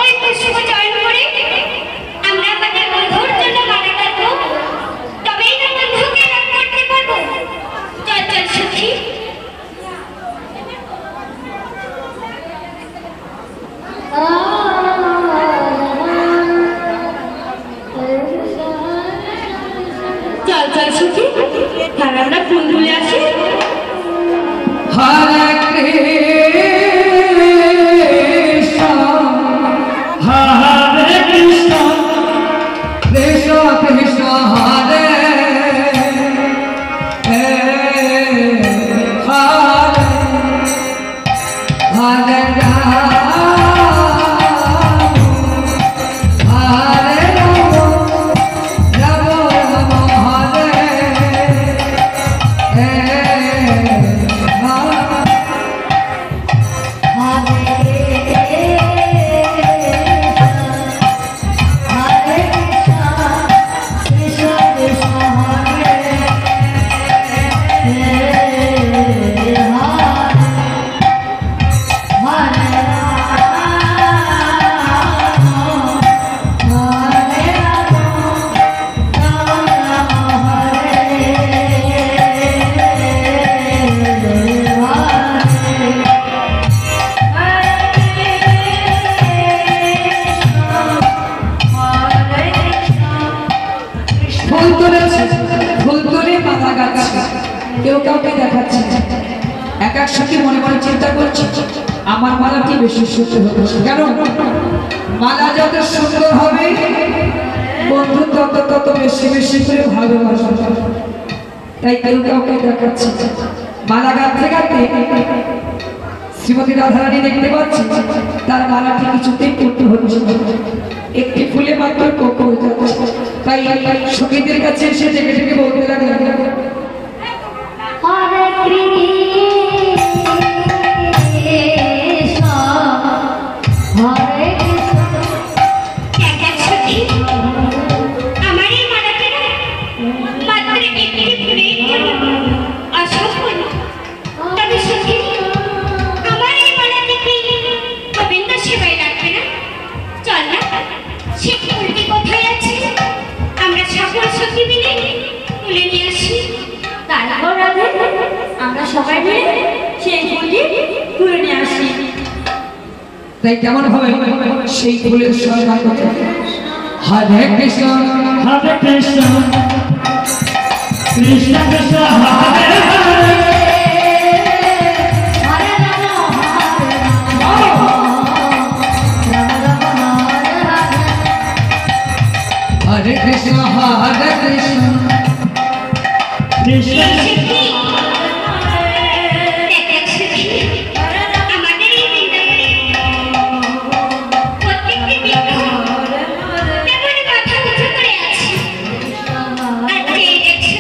ওই পুষ্প চয়ন করে আমরা আমাদের বন্ধুর জন্য গানা গাইবো তবেই না বন্ধুকে লাভ করতে পারবো চল চল সখী চল চল সখী তাহলে আমরা কুণ্ডুলে আসি হরে কৃষ্ণ হরে কৃষ্ণ কৃষ্ণ কৃষ্ণ হরে হরে রাম হরে রাম রাম রাম হরে হরে চেষ্টা করছি আমার মালাটি বেশি সুন্দর হচ্ছে। কেন মালা যত সুন্দর হবে বন্ধু তত তত বেশি বেশি করে ভালোবাসবে। তাই কেউ কাউকে দেখাচ্ছে মালা গাঁথতে গাঁথতে শ্রীমতী রাধারানী দেখতে পাচ্ছি তার মালাটি কিছুতেই করতে হচ্ছে, একটি ফুলে মাত্র কোকো হয়ে যাচ্ছে। তাই সখীদের কাছে এসে ডেকে ডেকে বলতে লাগলেন, হরে কৃষ্ণ হরে দেখ সখী, আমার এই মালাটা মাত্র একটি ফুলের জন্য অসফল। তবে সখী, আমার এই মালাটি কি গোবিন্দ সেবায় লাগবে না? চল না, সে ফুলটি কোথায় আছে আমরা সকল সখী মিলে তুলে নিয়ে আসি। তারপর রাধে আমরা সবাই মিলে সেই ফুলটি তুলে নিয়ে আসি। তাই কেমন হবে সেই ফুলের সন্ধান করতে? হরে কৃষ্ণ হরে কৃষ্ণ কৃষ্ণ কৃষ্ণ হরে হরে হরে রাম হরে রাম রাম রাম হরে হরে হরে কৃষ্ণ হরে কৃষ্ণ কৃষ্ণ আমাদের এই বৃন্দাবনে প্রত্যেকটি বৃক্ষ কেমন মাথা উঁচু করে আছে। আর যে দেখছি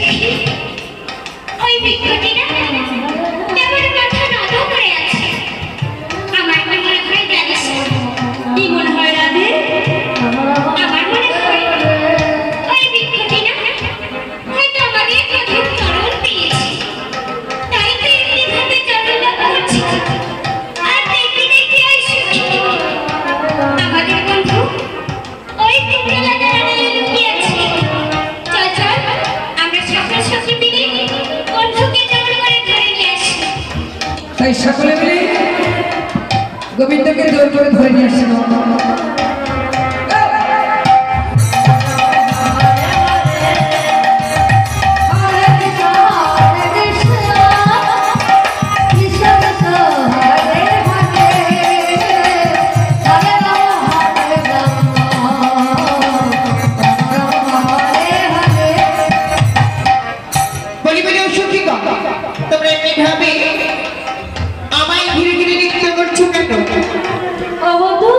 ওই বৃক্ষটি না কেমন মাথা নত করে আছে। আমার কি মনে হয় জানিস? কি মনে হয় রাধে? আমার মনে হয় ওই বৃক্ষটি না হয়তো আমাদের প্রথম চরণ পেয়েছে, তাই তো এমনিভাবে চরণ লাভ করছে। আর দেখতে দেখতে ওই সুখী আমাদের বন্ধু ওই কুমড়ালাটা আড়ালে লুকিয়ে আছে। চল চল, আমরা সকল সখী মিলে বন্ধুকে জোর করে ধরে নিয়ে আসি। তাই সকলে মিলে গোবিন্দকে জোর করে ধরে নিয়ে আসছিল। হরে কৃষ্ণ হরে কৃষ্ণ কৃষ্ণ কৃষ্ণ হরে হরে হরে রাম হরে রাম রাম রাম হরে হরে। বলি বলি সখীগণ, তোমরা এমনিভাবে আমায় ঘিরে ঘিরে নৃত্য করছো কেন? ও বন্ধু,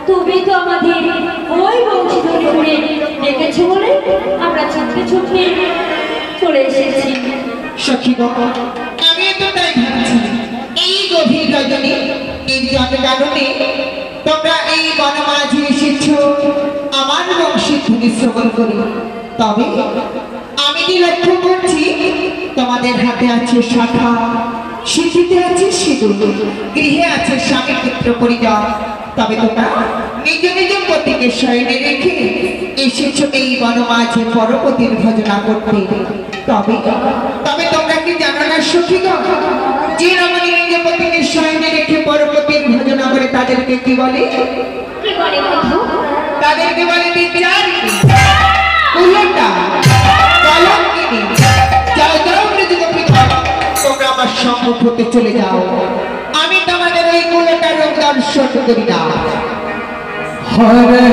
তুমি তো আমাদের ওই বংশী ধরে ঘুরে ডেকেছো বলে আমরা ছুটতে ছুটতে চলে এসেছি। সখীগণ, আমি তো তাই ভাবছি এই গভীর রজনী এই জনগাননে তোমরা এই বনমাঝে এসেছো আমার বংশী ধ্বনি শ্রবণ করি। তবে আমি কি লক্ষ্য করছি তোমাদের হাতে আছে শাখা, সিঁথিতে আছে সিঁদুর, গৃহে আছে স্বামী পুত্র পরিবার। তবে তোমরা নিজ নিজ পতিকে শয়নে রেখে এসেছো এই বনমাঝে পরপতির ভজনা করতে। তবে তবে তোমরা কি জানো না সখীগণ, যে রমণী নিজ পতিকে শয়নে রেখে পরপতির ভজনা করে তাদেরকে কি বলে? কি বলে বন্ধু? তাদেরকে বলে বিচারিণী, কুলটা, কলঙ্কিনী। যাও যাও মৃদুগোপীগণ, তোমরা আমার সম্মুখ হতে চলে যাও, আমি তোমাদের ওই কুলটার রূপ দর্শন করি না। হরে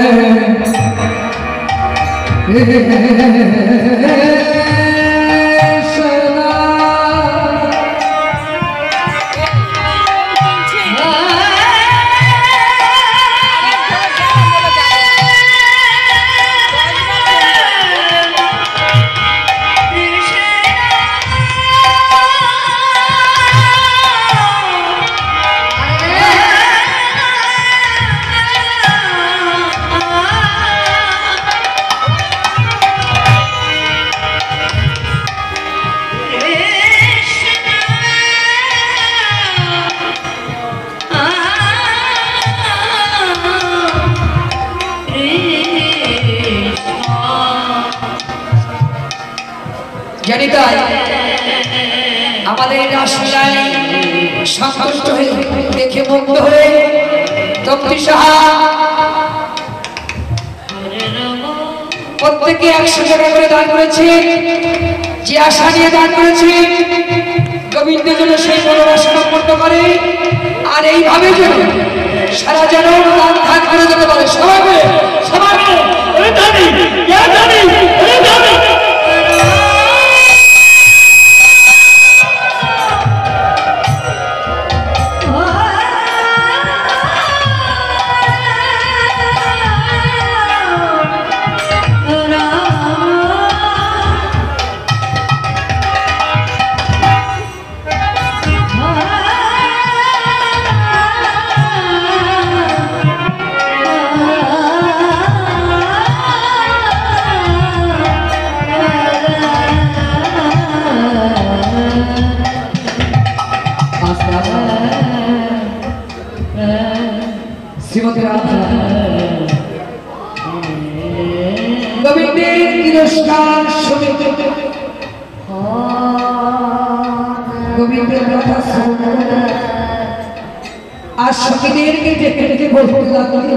জানি তাই আমাদের রাসলীলায় সন্তুষ্ট হয়ে দেখে মুগ্ধ হয়ে তপ্তি সাহা প্রত্যেকে 100 টাকা করে দান করেছে। যে আশা নিয়ে দান করেছে গোবিন্দের জন্য সেই মনোবাসনা পূর্ণ করে আর এইভাবে যেন সারা জনম তার ধান করে যেতে পারে। সবাই মিলে গোবিন্দের তিরস্কার শুনে গোবিন্দের কথা শুনে আর সখীদেরকে ডেকে ডেকে বলতে লাগলো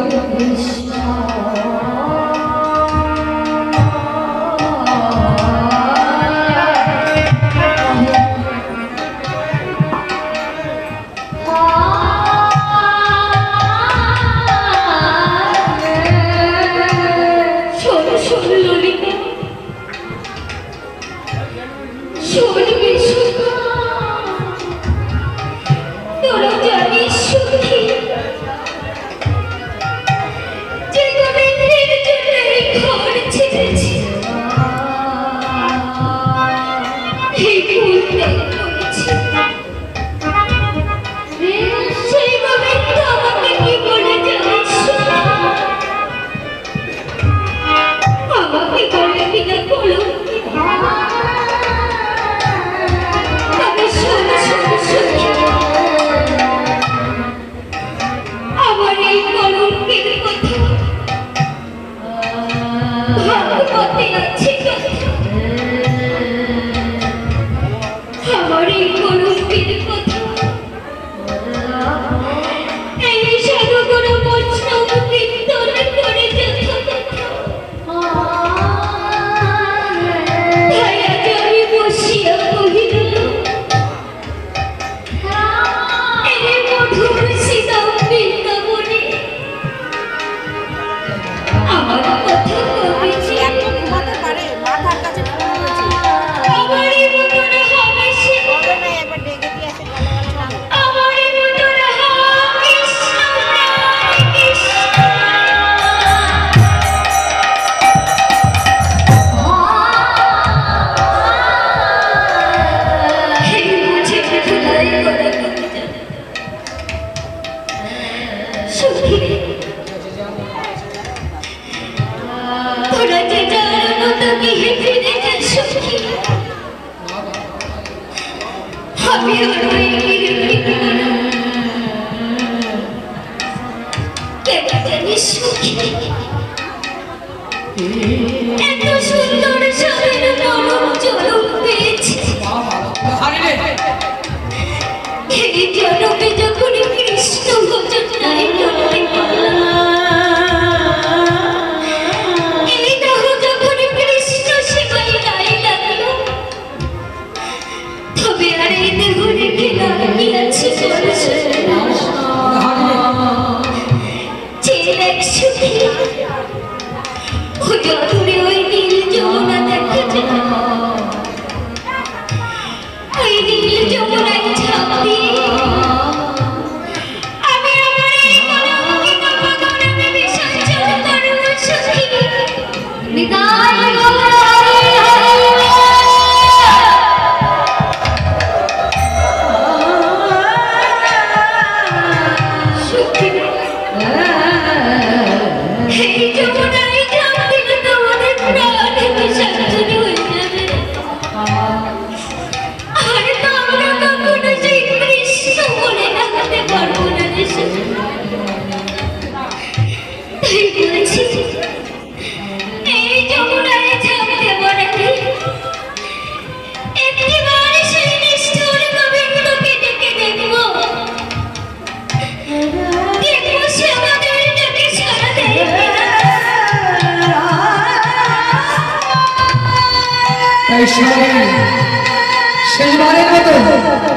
শেষবারের মতো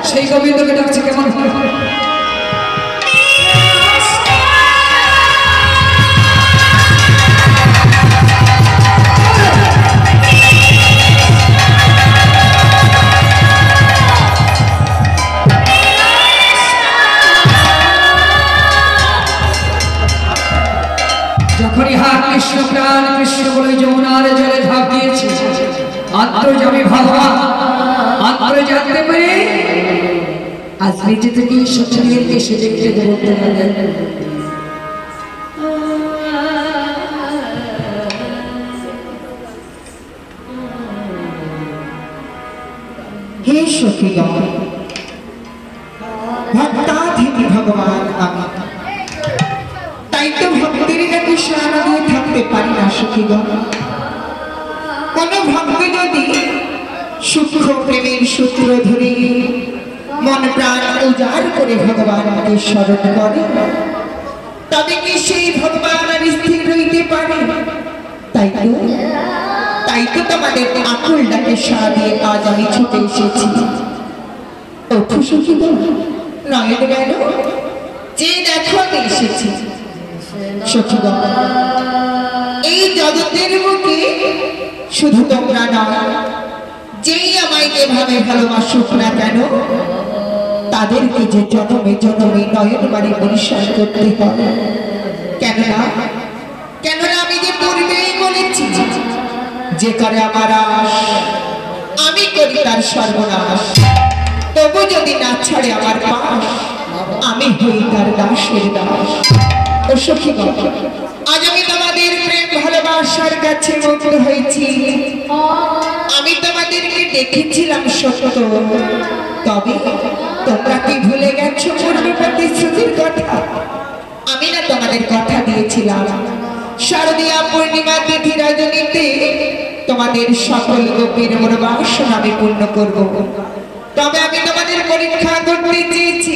সেই গোবিন্দকে ডাকছে কেমন যখনই হাত কৃষ্ণ প্রাণ কৃষ্ণ বলে যমুনার জলে ঝাঁপ দিয়েছে আত্মজামী ভগবান আত্মরে জানতে পারে আজ নিজে থেকে সত্যিকে সে দেখতে বলতে লাগলেন হে সখীগণ ভক্তাধিপতি ভগবান আমি তাই তো ভক্তের কাছে সারা দিয়ে থাকতে পারি না সখীগণ কোন ভক্ত যদি সূক্ষ্ম প্রেমের সূত্র ধরে মন প্রাণ উজাড় করে ভগবানকে স্মরণ করে তবে কি সেই ভগবান আর স্থির রইতে পারে তাই তো তোমাদের আকুল ডাকে সাড়া দিয়ে আজ আমি ছুটে এসেছি ওঠো সখীগণ নয়ন গেল যে দেখো আমি এসেছি সখীগণ এই জগতের বুকে শুধু তোমরা না যেই আমায় যেভাবে ভালোবাসুক না কেন তাদেরকে যে জন্মে জন্মে নয়ন বাড়ি পরিষ্কার করতে হয় কেননা আমি যে পূর্বেই বলেছি যে করে আমার আশ আমি করি তার সর্বনাশ তবু যদি না ছাড়ে আমার পাশ আমি হই তার দাসের দাস ও সখীগণ আজ আমি তোমাদের প্রেম ভালোবাসার কাছে মুগ্ধ হয়েছি আমি তোমাদেরকে দেখেছিলাম সত্য তবে তোমরা কি ভুলে গেছো পূর্বে প্রতিশ্রুতির কথা আমি না তোমাদের কথা দিয়েছিলাম শারদীয়া পূর্ণিমা তিথি রজনীতে তোমাদের সকল গোপীর মনোবাসনা আমি পূর্ণ করব তবে আমি তোমাদের পরীক্ষা করতে চেয়েছি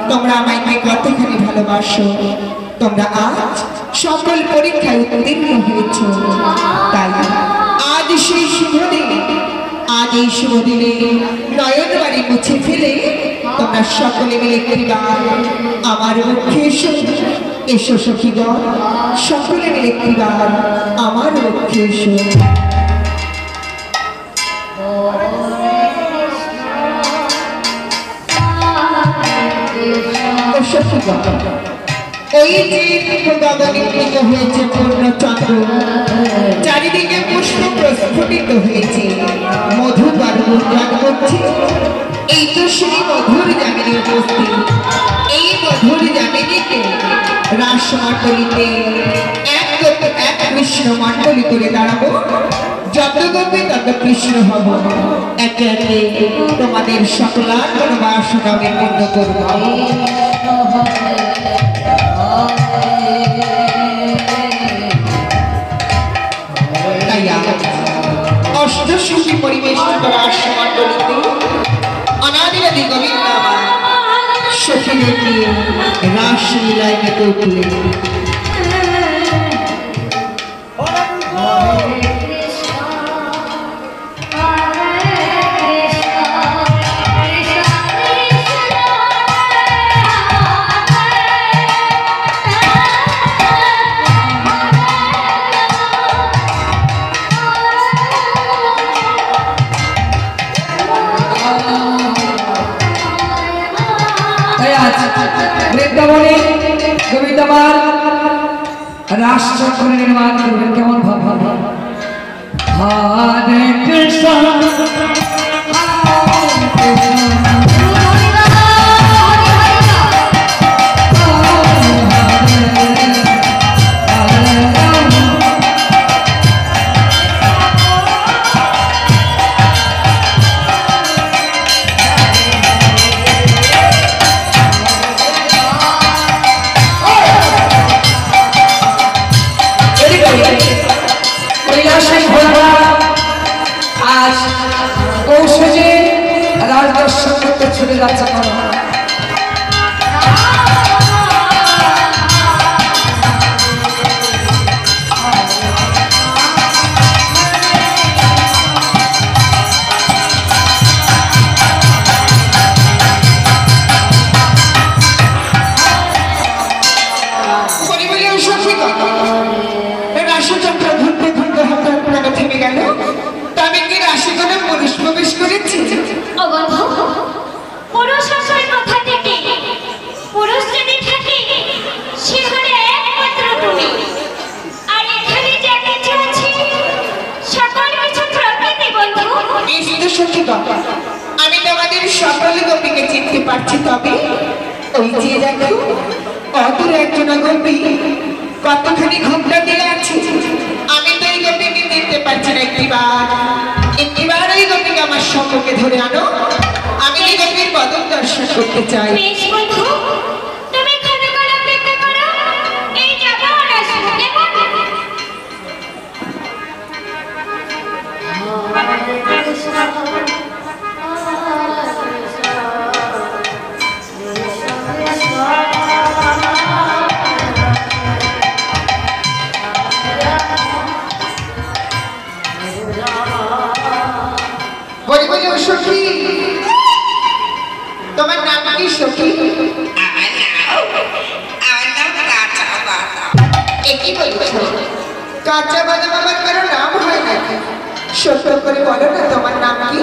তোমরা আমায় কতখানি ভালোবাসো তোমরা আজ সকল পরীক্ষায় উত্তীর্ণ হয়েছ তাই আজ সেই শুভ দিনে নয়ন বাড়ি মুছে ফেলে তোমরা সকলে মিলে একটিবার আমার মুখে এসো সখীগণ সকলে মিলে একটিবার আমার মুখে এসো ওই যে গগনীকৃত হয়েছে পূর্ণচন্দ্র চারিদিকে পুষ্প প্রস্ফুটিত হয়েছে মধু বারুজান করছে এই তো সেই মধুর জামিনী উপস্থিত এই মধুর জামিনীকে রাস মণ্ডলীতে এক কৃষ্ণ মণ্ডলী করে দাঁড়াবো যত গোপে তত কৃষ্ণ হব একে একে তোমাদের সকলার মনোবাসনা আমি পূর্ণ করবো অষ্টশী পরিবেশিত রাস মণ্ডলীতে অনাদিরাদি গোবিন্দ আমার সখীদের নিয়ে রাসলীলায় মেতে উঠলেন বৃন্দাবনে গোবিন্দবার রাষ্ট্র নির্মাণ করবেন কেমন ভাব হরে কৃষ্ণ আজ কৌশলে রাজদর্শন করতে ছুটে যাচ্ছে ওই যে দেখো অদূর একজন গোপী কতখানি ঘুমটা দিয়ে আছে। আমি তো এই গোপীকে দেখতে পাচ্ছি না। একটিবার এই গোপীকে আমার সম্মুখে ধরে আনো। আমি এই গোপীর বদন দর্শন করতে চাই। বেশ বন্ধু, তুমি ক্ষণকাল অপেক্ষা করো, এই যাবো আর আসবো, কেমন? বলি বলি ও সখী, তোমার নাম কি সখী? একই বলছ, কাঁচা বাদাম আমার কারো নাম হয় নাকি? সত্য করে বলো না তোমার নাম কি?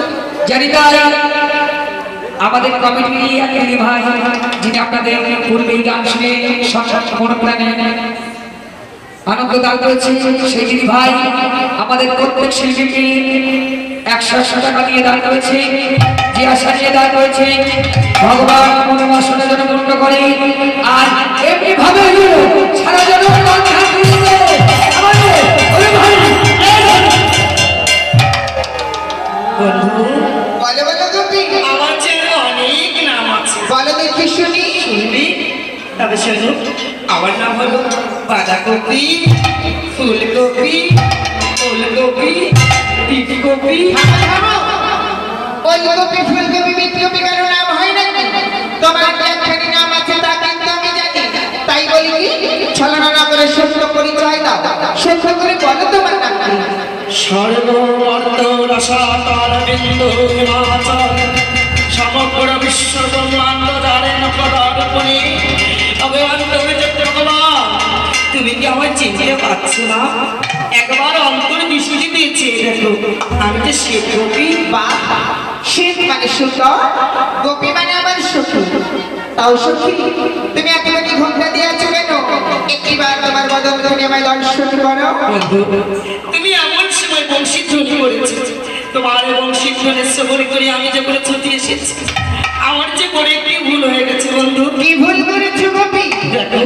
জানি তাই আমাদের কমিটি একটি ভাই যিনি আপনাদের পূর্বেই গান শুনে মনোপ্রাণে আনন্দ দান করেছে, সেই যিনি ভাই আমাদের প্রত্যেক শিল্পীকে 100 টাকা দিয়ে দান করেছে, যে আশা নিয়ে দান করেছে ভগবান মনোবাসনের জন্য পূর্ণ করে। আর এমনি ভাবে সারা জগৎ বন্ধু বলো বলো গোপী, আমার যে অনেক নাম আছে, বলো দেখি শুনি। শুনবি? তবে শোনো, আমার নাম হলো বাঁধাকপি, ফুলকপি, ওলকপি, টিককপি। ওই গোপী ফুলকপি বিটকপি কারো নাম হয় নাকি? তোমার একখানি নাম আছে তা কিন্তু আমি জানি। তাই বলি কি ছলনা না করে সত্য পরিচয় দাও। সত্য করে বলো তোমার নাম কি? সর্বমর্ত রসাতল বিন্দু হিমাচল সমগ্র বিশ্ব ব্রহ্মাণ্ড জানেন পদার্পণে ভগবান তুমি যে ভগবান, তুমি কি আমার চিনতে পারছো না? একবার অন্তর দৃষ্টি দিয়েছে দেখো, আমি যে শ্বেত গোপী। বা শীত মানে সুন্দর, গোপী মানে আমার সখী। তাও সখী তুমি এতখানি ঘুমটা দিয়েছো কেন? একটিবার তোমার বদন ধরে আমায় দর্শন করো। বন্ধু, তুমি এমন সময় বংশীধ্বনি করেছো, তোমার বংশীধ্বনি শ্রবণ করে আমি যে বলে ছুটি এসেছি, আমার যে বড় একটি ভুল হয়ে গেছে বন্ধু। কি ভুল করেছো গোপী? দেখো,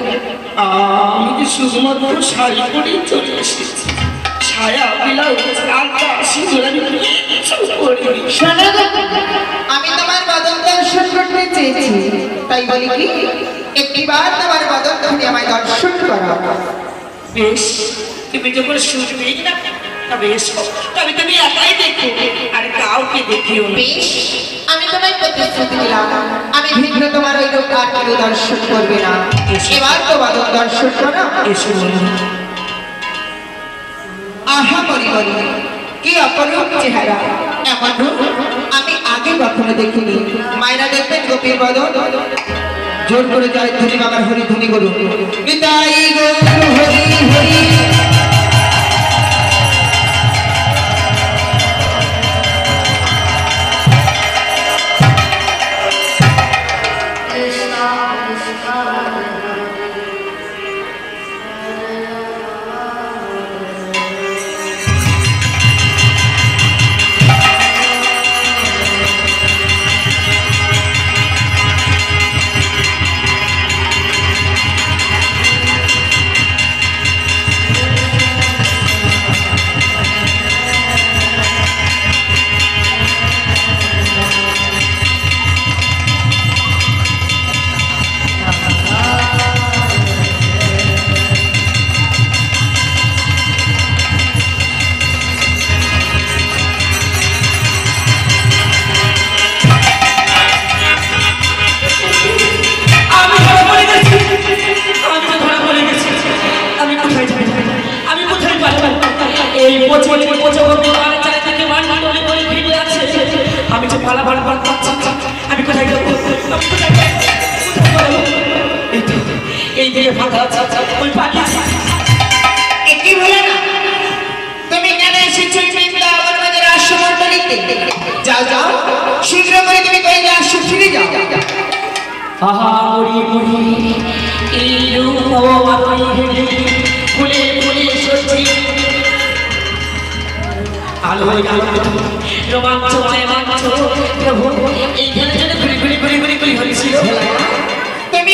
আমি যে শুধুমাত্র শাড়ি পরেই চলে এসেছি, ছায়া ব্লাউজ আলতা সিঁদুর আমি কিচ্ছু পরিনি। শোনো গোপী, আমি তোমার বদন দর্শন করতে চেয়েছি। তাই বলি কি একটিবার তোমার বদন ধরে আমায় দর্শন করো। বেশ, তুমি যখন শুনবেই না, তবে এসো, তবে তুমি একাই দেখো আর কাউকে দেখিও না। বেশ, আমি তোমায় প্রতিশ্রুতি দিলাম, আমি ভিন্ন তোমার ওই রূপ আর কেউ দর্শন করবে না। এবার তো বদন দর্শন করো। এসো বন্ধু। আহা মরি মরি, কি অপরূপ চেহারা, এমন রূপ আমি আগে কখনো দেখিনি। মায়েরা দেখবেন গোপীর বদন। জোর করে জয় ধ্বনি বাবার হরি ধ্বনি করুন। নিতাই গৌর হরি হরি। এই দিকে ফাঁকা আছে, ওই পাখি একই হলো না? তুমি কেন এসেছো বৃন্দাবন বাজার আশ্রমণ্ডলীতে? যাও যাও, শীঘ্র করে তুমি কৈলাস ফিরে যাও। আহা মরি মরি এই রূপ মাতই হেরি ফুলে ফুলে সরছি আলোয় আলোকিত রোমাঞ্চময় মাঞ্চ প্রভু এইখানে যেন ঘুরি ঘুরি ঘুরি ঘুরি ঘুরি হচ্ছিল। তুমি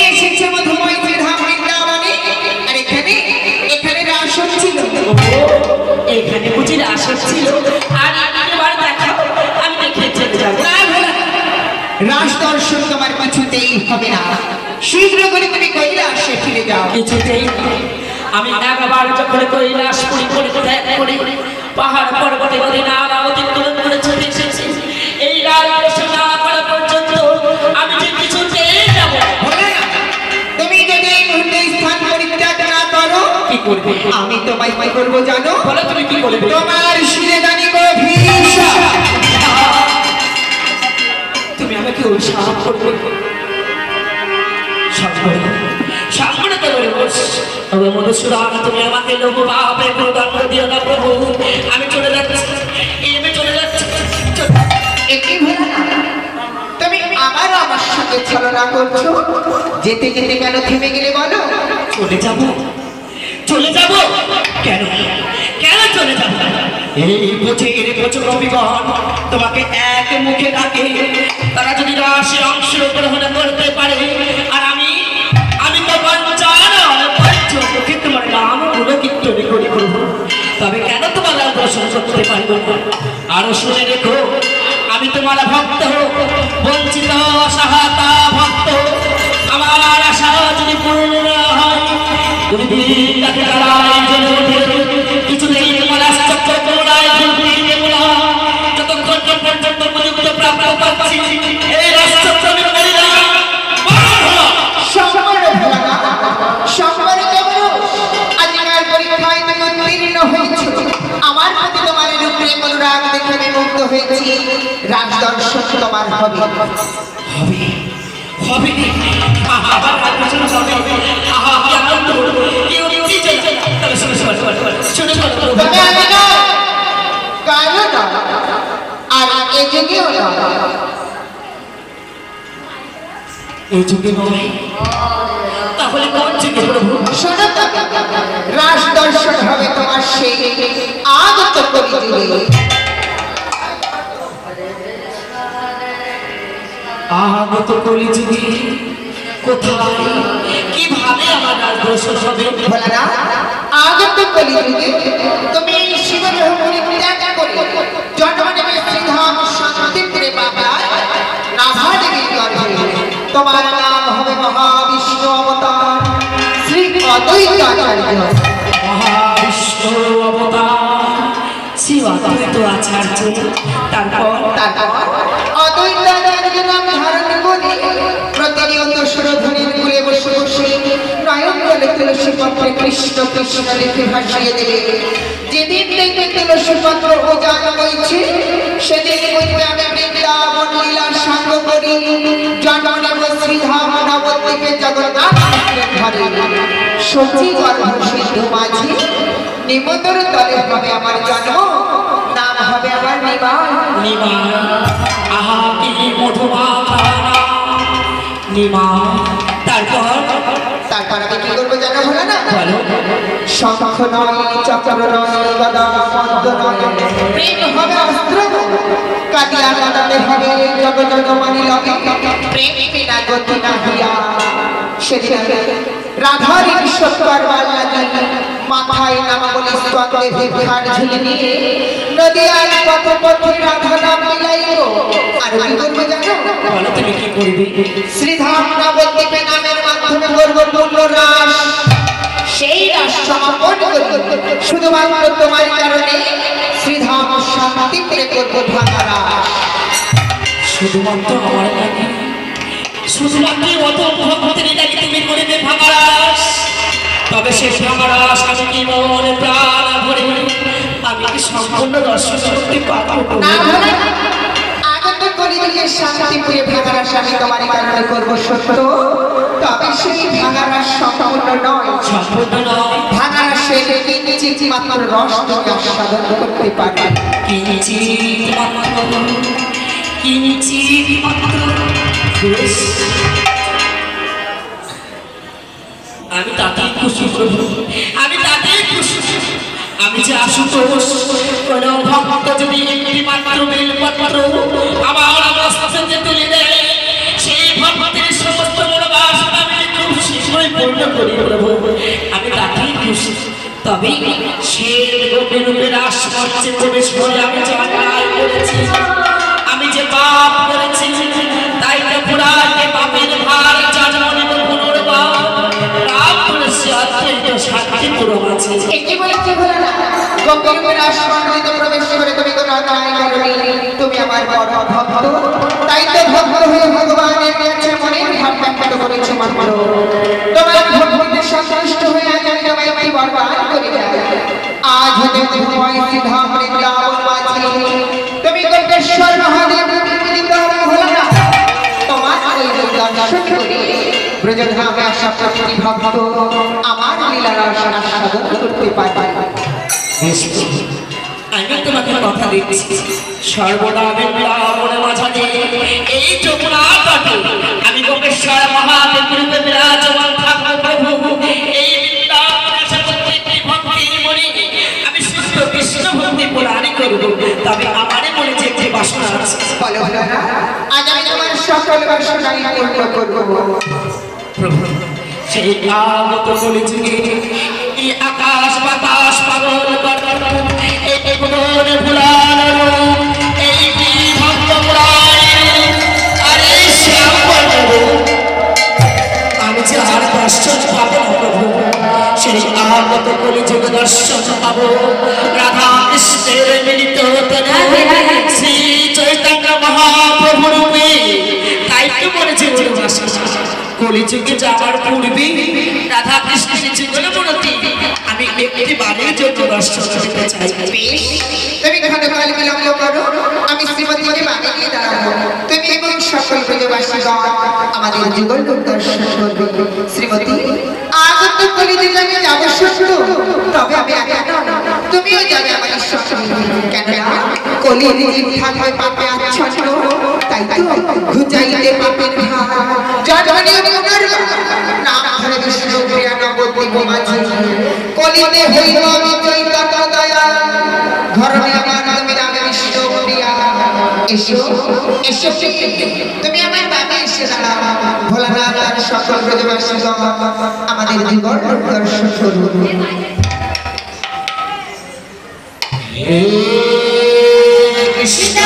শেষ ছিল আর এবার দেখাও আমি দেখে চলে যাবো রাজ দর্শন তোমার কিছুতেই হবে না শীঘ্র করে তুমি কৈলাসে ফিরে যাও কিছুতেই আমি একবার যখন কৈলাসপুরী পরিত্যাগ করে পাহাড় পর্বতে নালা অতিক্রম করে চলে এসেছি এই রাজ দর্শন না করা পর্যন্ত আমি যে কিছুতেই যাবো বলে না তুমি যদি এই মুহূর্তে স্থান পরিত্যাগ না করো কি করবে আমি তোমায় কি করবো জানো বলো তুমি কি করবে তোমার শিরে জানিব ভিসা তুমি আমাকে অভিশাপ করবে সামনে তো বলে মধুসূদন তুমি আমাকে লোক পাবে দণ্ড দিও না প্রভু আমি চলে যাচ্ছি আমি চলে যাচ্ছি একই ভেলা না তুমি আবারও আমার সঙ্গে ছলনা করছো যেতে যেতে কেন থেমে গেলে বলো চলে যাব কেন কেন চলে যাব এই বোঝে কবিগণ তোমাকে এক মুখে ডাকে তারা যদি রাশি অংশগ্রহণ করতে পারে আর আমি তো পঞ্চমুখে তোমার নাম গুলো কীর্তনে করি করবো তবে কেন তোমার দর্শন করতে পারবো না আরো শুনে রেখো আমি তোমার ভক্ত বঞ্চিত অসহায়তা ভক্ত আমার আশা যদি পূর্ণ হয় তুমি কিছুতেই তোমার আশ্চর্য করুণায় যতক্ষণ পর্যন্ত উপযুক্ত প্রাপ্ত পাচ্ছি এই আশ্চর্য আমি করি না আজকের পরীক্ষায় তুমি উত্তীর্ণ হয়েছো আমার প্রতি তোমার রূপে অনুরাগ দেখে আমি মুগ্ধ হয়েছি রাজ দর্শন তোমার হবে আবার আলোচনা হবে কি আনন্দ কেউ কি চাই তবে শুনে তবে আমি না কালো না আর এই যুগেও না এই যুগে নয় তাহলে কোন যুগে প্রভু শোনো রাজ দর্শন হবে তোমার সেই আগত কলিযুগে আগত কলিযুগে কোথায় কিভাবে আমার রাজ দর্শন হবে বলা না আগত কলিযুগে তুমি শিবদেহ পরিত্যাগ করে জন্ম নেবে শ্রীধাম শান্তিপুরে বাবা নাভা দেবীর গর্ভে তোমার নাম হবে মহাবিষ্ণু অবতার শ্রী অদ্বৈতাচার্য মহাবিষ্ণু অবতার শিব অদ্বৈত আচার্য তারপর অদ্বৈতাচার্য নাম ধারণ করে প্রতিনিয়ত সুরধ্বনির কূলে বসে বসে নয়ন জলে তুলসী পত্রে কৃষ্ণ কৃষ্ণ লিখে ভাসিয়ে দেবে যেদিন দেখবে তুলসী পত্র উজান হয়েছে সেদিন বলবে আমি বৃন্দাবন লীলার সঙ্গ করি জন্ম নেব শ্রীধাম নবদ্বীপে জগন্নাথ ঘরে সচি গর্ভ সিন্ধু মাঝি নিমতর তলে হবে আমার জন্ম নাম হবে আমার নিমাই আহা কি মধুমাখা নিমা তারপর আমি কি করবো জানো হলো না বলো শঙ্খ নয় চক্র নয় গদা পদ্ম নয় প্রেম হবে অস্ত্র কাটিয়া কাটাতে হবে জগজগমানি লগে প্রেম বিনা গতি না হইয়া সেদিন রাধার ঈশ্বর বাল্লাদি মাথায় নামা বলে স্কন্দে ভিক্ষার ঝুলি নিয়ে নদিয়ার পথ পথে রাধা নাম মিলাইব আর কি করবে জানো বলো তুমি কি করবে শ্রীধাম নবদ্বীপে নামের মাধ্যমে করব পূর্ণ রাস সেই রাস সমাপন করি শুধুমাত্র তোমার কারণে শ্রীধাম শান্তিপুরে করব ভাঙা রাস শুধুমাত্র আমার লাগে শুধুমাত্র অত ভক্তের লাগে তুমি করবে ভাঙা রাস তবে সে ভাঙা রাস আমি কি মনে প্রাণ ভরে আমি কি সম্পূর্ণ দর্শন করতে পারবো না আগত কলিযুগের শান্তিপুরে ভাঙা রাস আমি তোমার কারণে করব সত্য তবে সেই ভাঙা রাস সম্পূর্ণ নয় সম্পূর্ণ নয় ভাঙা রাসের কিঞ্চিৎ মাত্র রস তুমি আস্বাদন করতে পারবে কিঞ্চিৎ মাত্র বেশ আমি তাতেই খুশি প্রভু আমি তাতেই খুশি আমি যে আশুতোষ কোন ভক্ত যদি একটি মাত্র বেলপত্র আমার মস্তকে তুলে দেয় সেই ভক্তের সমস্ত মনোবাসনা আমি খুব শীঘ্রই পূর্ণ করি প্রভু আমি তাতেই খুশি তবে সেই রূপের আশ্চর্যে প্রবেশ করে আমি জন্মায় করেছি। আমি যে পাপ করেছি তাই তো পুরাকে পাপের ভার জন্ম নেব পুনর্বার। পাপ করেছি অত্যন্ত সাক্ষী পুরো আছে। একটি বলতে হলো না গম্ভীর আশ্চর্যে প্রবেশ করে তুমি কোনো অন্যায় করনি। তুমি আমার বড় ভক্ত, তাই তো ভক্ত হয়ে ভগবানের কাছে মনের ভাব ব্যক্ত করেছো মাত্র। তোমার ভক্তিতে সন্তুষ্ট হয়ে আজ আমি তোমায় বরবাদ করে যাই। আজ হতে ভয় সিধা বৃন্দাবন মাঝে তুমি গোপেশ্বর মহাদেব পূজিত হলো না। তোমার ওই দর্শন করে ব্রজধামে আসা প্রতি ভক্ত আমার লীলার আস্বাদন করতে পারবে। আমি তোমাকে কথা দিচ্ছি, সর্বদা বৃন্দাবনের মাঝে এই যমুনার তটে আমি গোপেশ্বর মহাদেব রূপে বিরাজমান থাকবো প্রভু। এই বৃন্দাবনের প্রত্যেকটি ভক্তির মনে আমি শুদ্ধ কৃষ্ণ ভক্তি প্রদান করবো। তবে আমার মনে যে একটি বাসনা আছে, বলো না আজ আমি তোমার সকল বাসনাই পূর্ণ করবো প্রভু। সেই আগত কলিযুগে এই আকাশ বাতাস পাগল এই গুণের ভুলানো এই বিভক্ত আর এই শ্যাম আমি যে আর দর্শন পাবো প্রভু। সেই আগত কলিযুগে দর্শন পাবো রাধা কৃষ্ণের মিলিত শ্রী চৈতন্য মহাপ্রভু রূপে। তাই তো বলেছে কলিযুগে যাওয়ার পূর্বে রাধা কৃষ্ণের জীবনে মূর্তি আমি একটি বাড়ির জন্য দর্শন করতে চাই। তুমি ক্ষণকাল বিলম্ব করো, আমি শ্রীমতীকে বাড়ি নিয়ে দাঁড়াবো। তুমি এবং সকল ব্রজবাসীগণ আমাদের যুগল দর্শন করবে। শ্রীমতী আগত কলিযুগে আমি যাবো সত্য, তবে আমি একা নয়, তুমিও যাবে আমার সঙ্গে। কেননা কলিযুগ থাকবে পাপে আচ্ছন্ন, তাই তো ঘুচাইতে পাপের ভার জন্মনীয় পুনর্বার নাম ধরে বিষ্ণু প্রিয়া নবদ্বীপ মাঝে কলিতে হইব আমি চৈতন্য দয়া ধরণে আমার তুমি নামে বিষ্ণু প্রিয়া। এসো এসো তুমি আমার বামে এসে দাঁড়াও। ভোলানাথ আর সকল ব্রজবাসীগণ আমাদের জীবন দর্শন করুন। হে কৃষ্ণ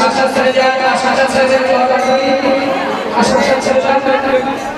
আশা ছেড়ে যান, আশা ছেড়ে যান, আশা ছেড়ে যান।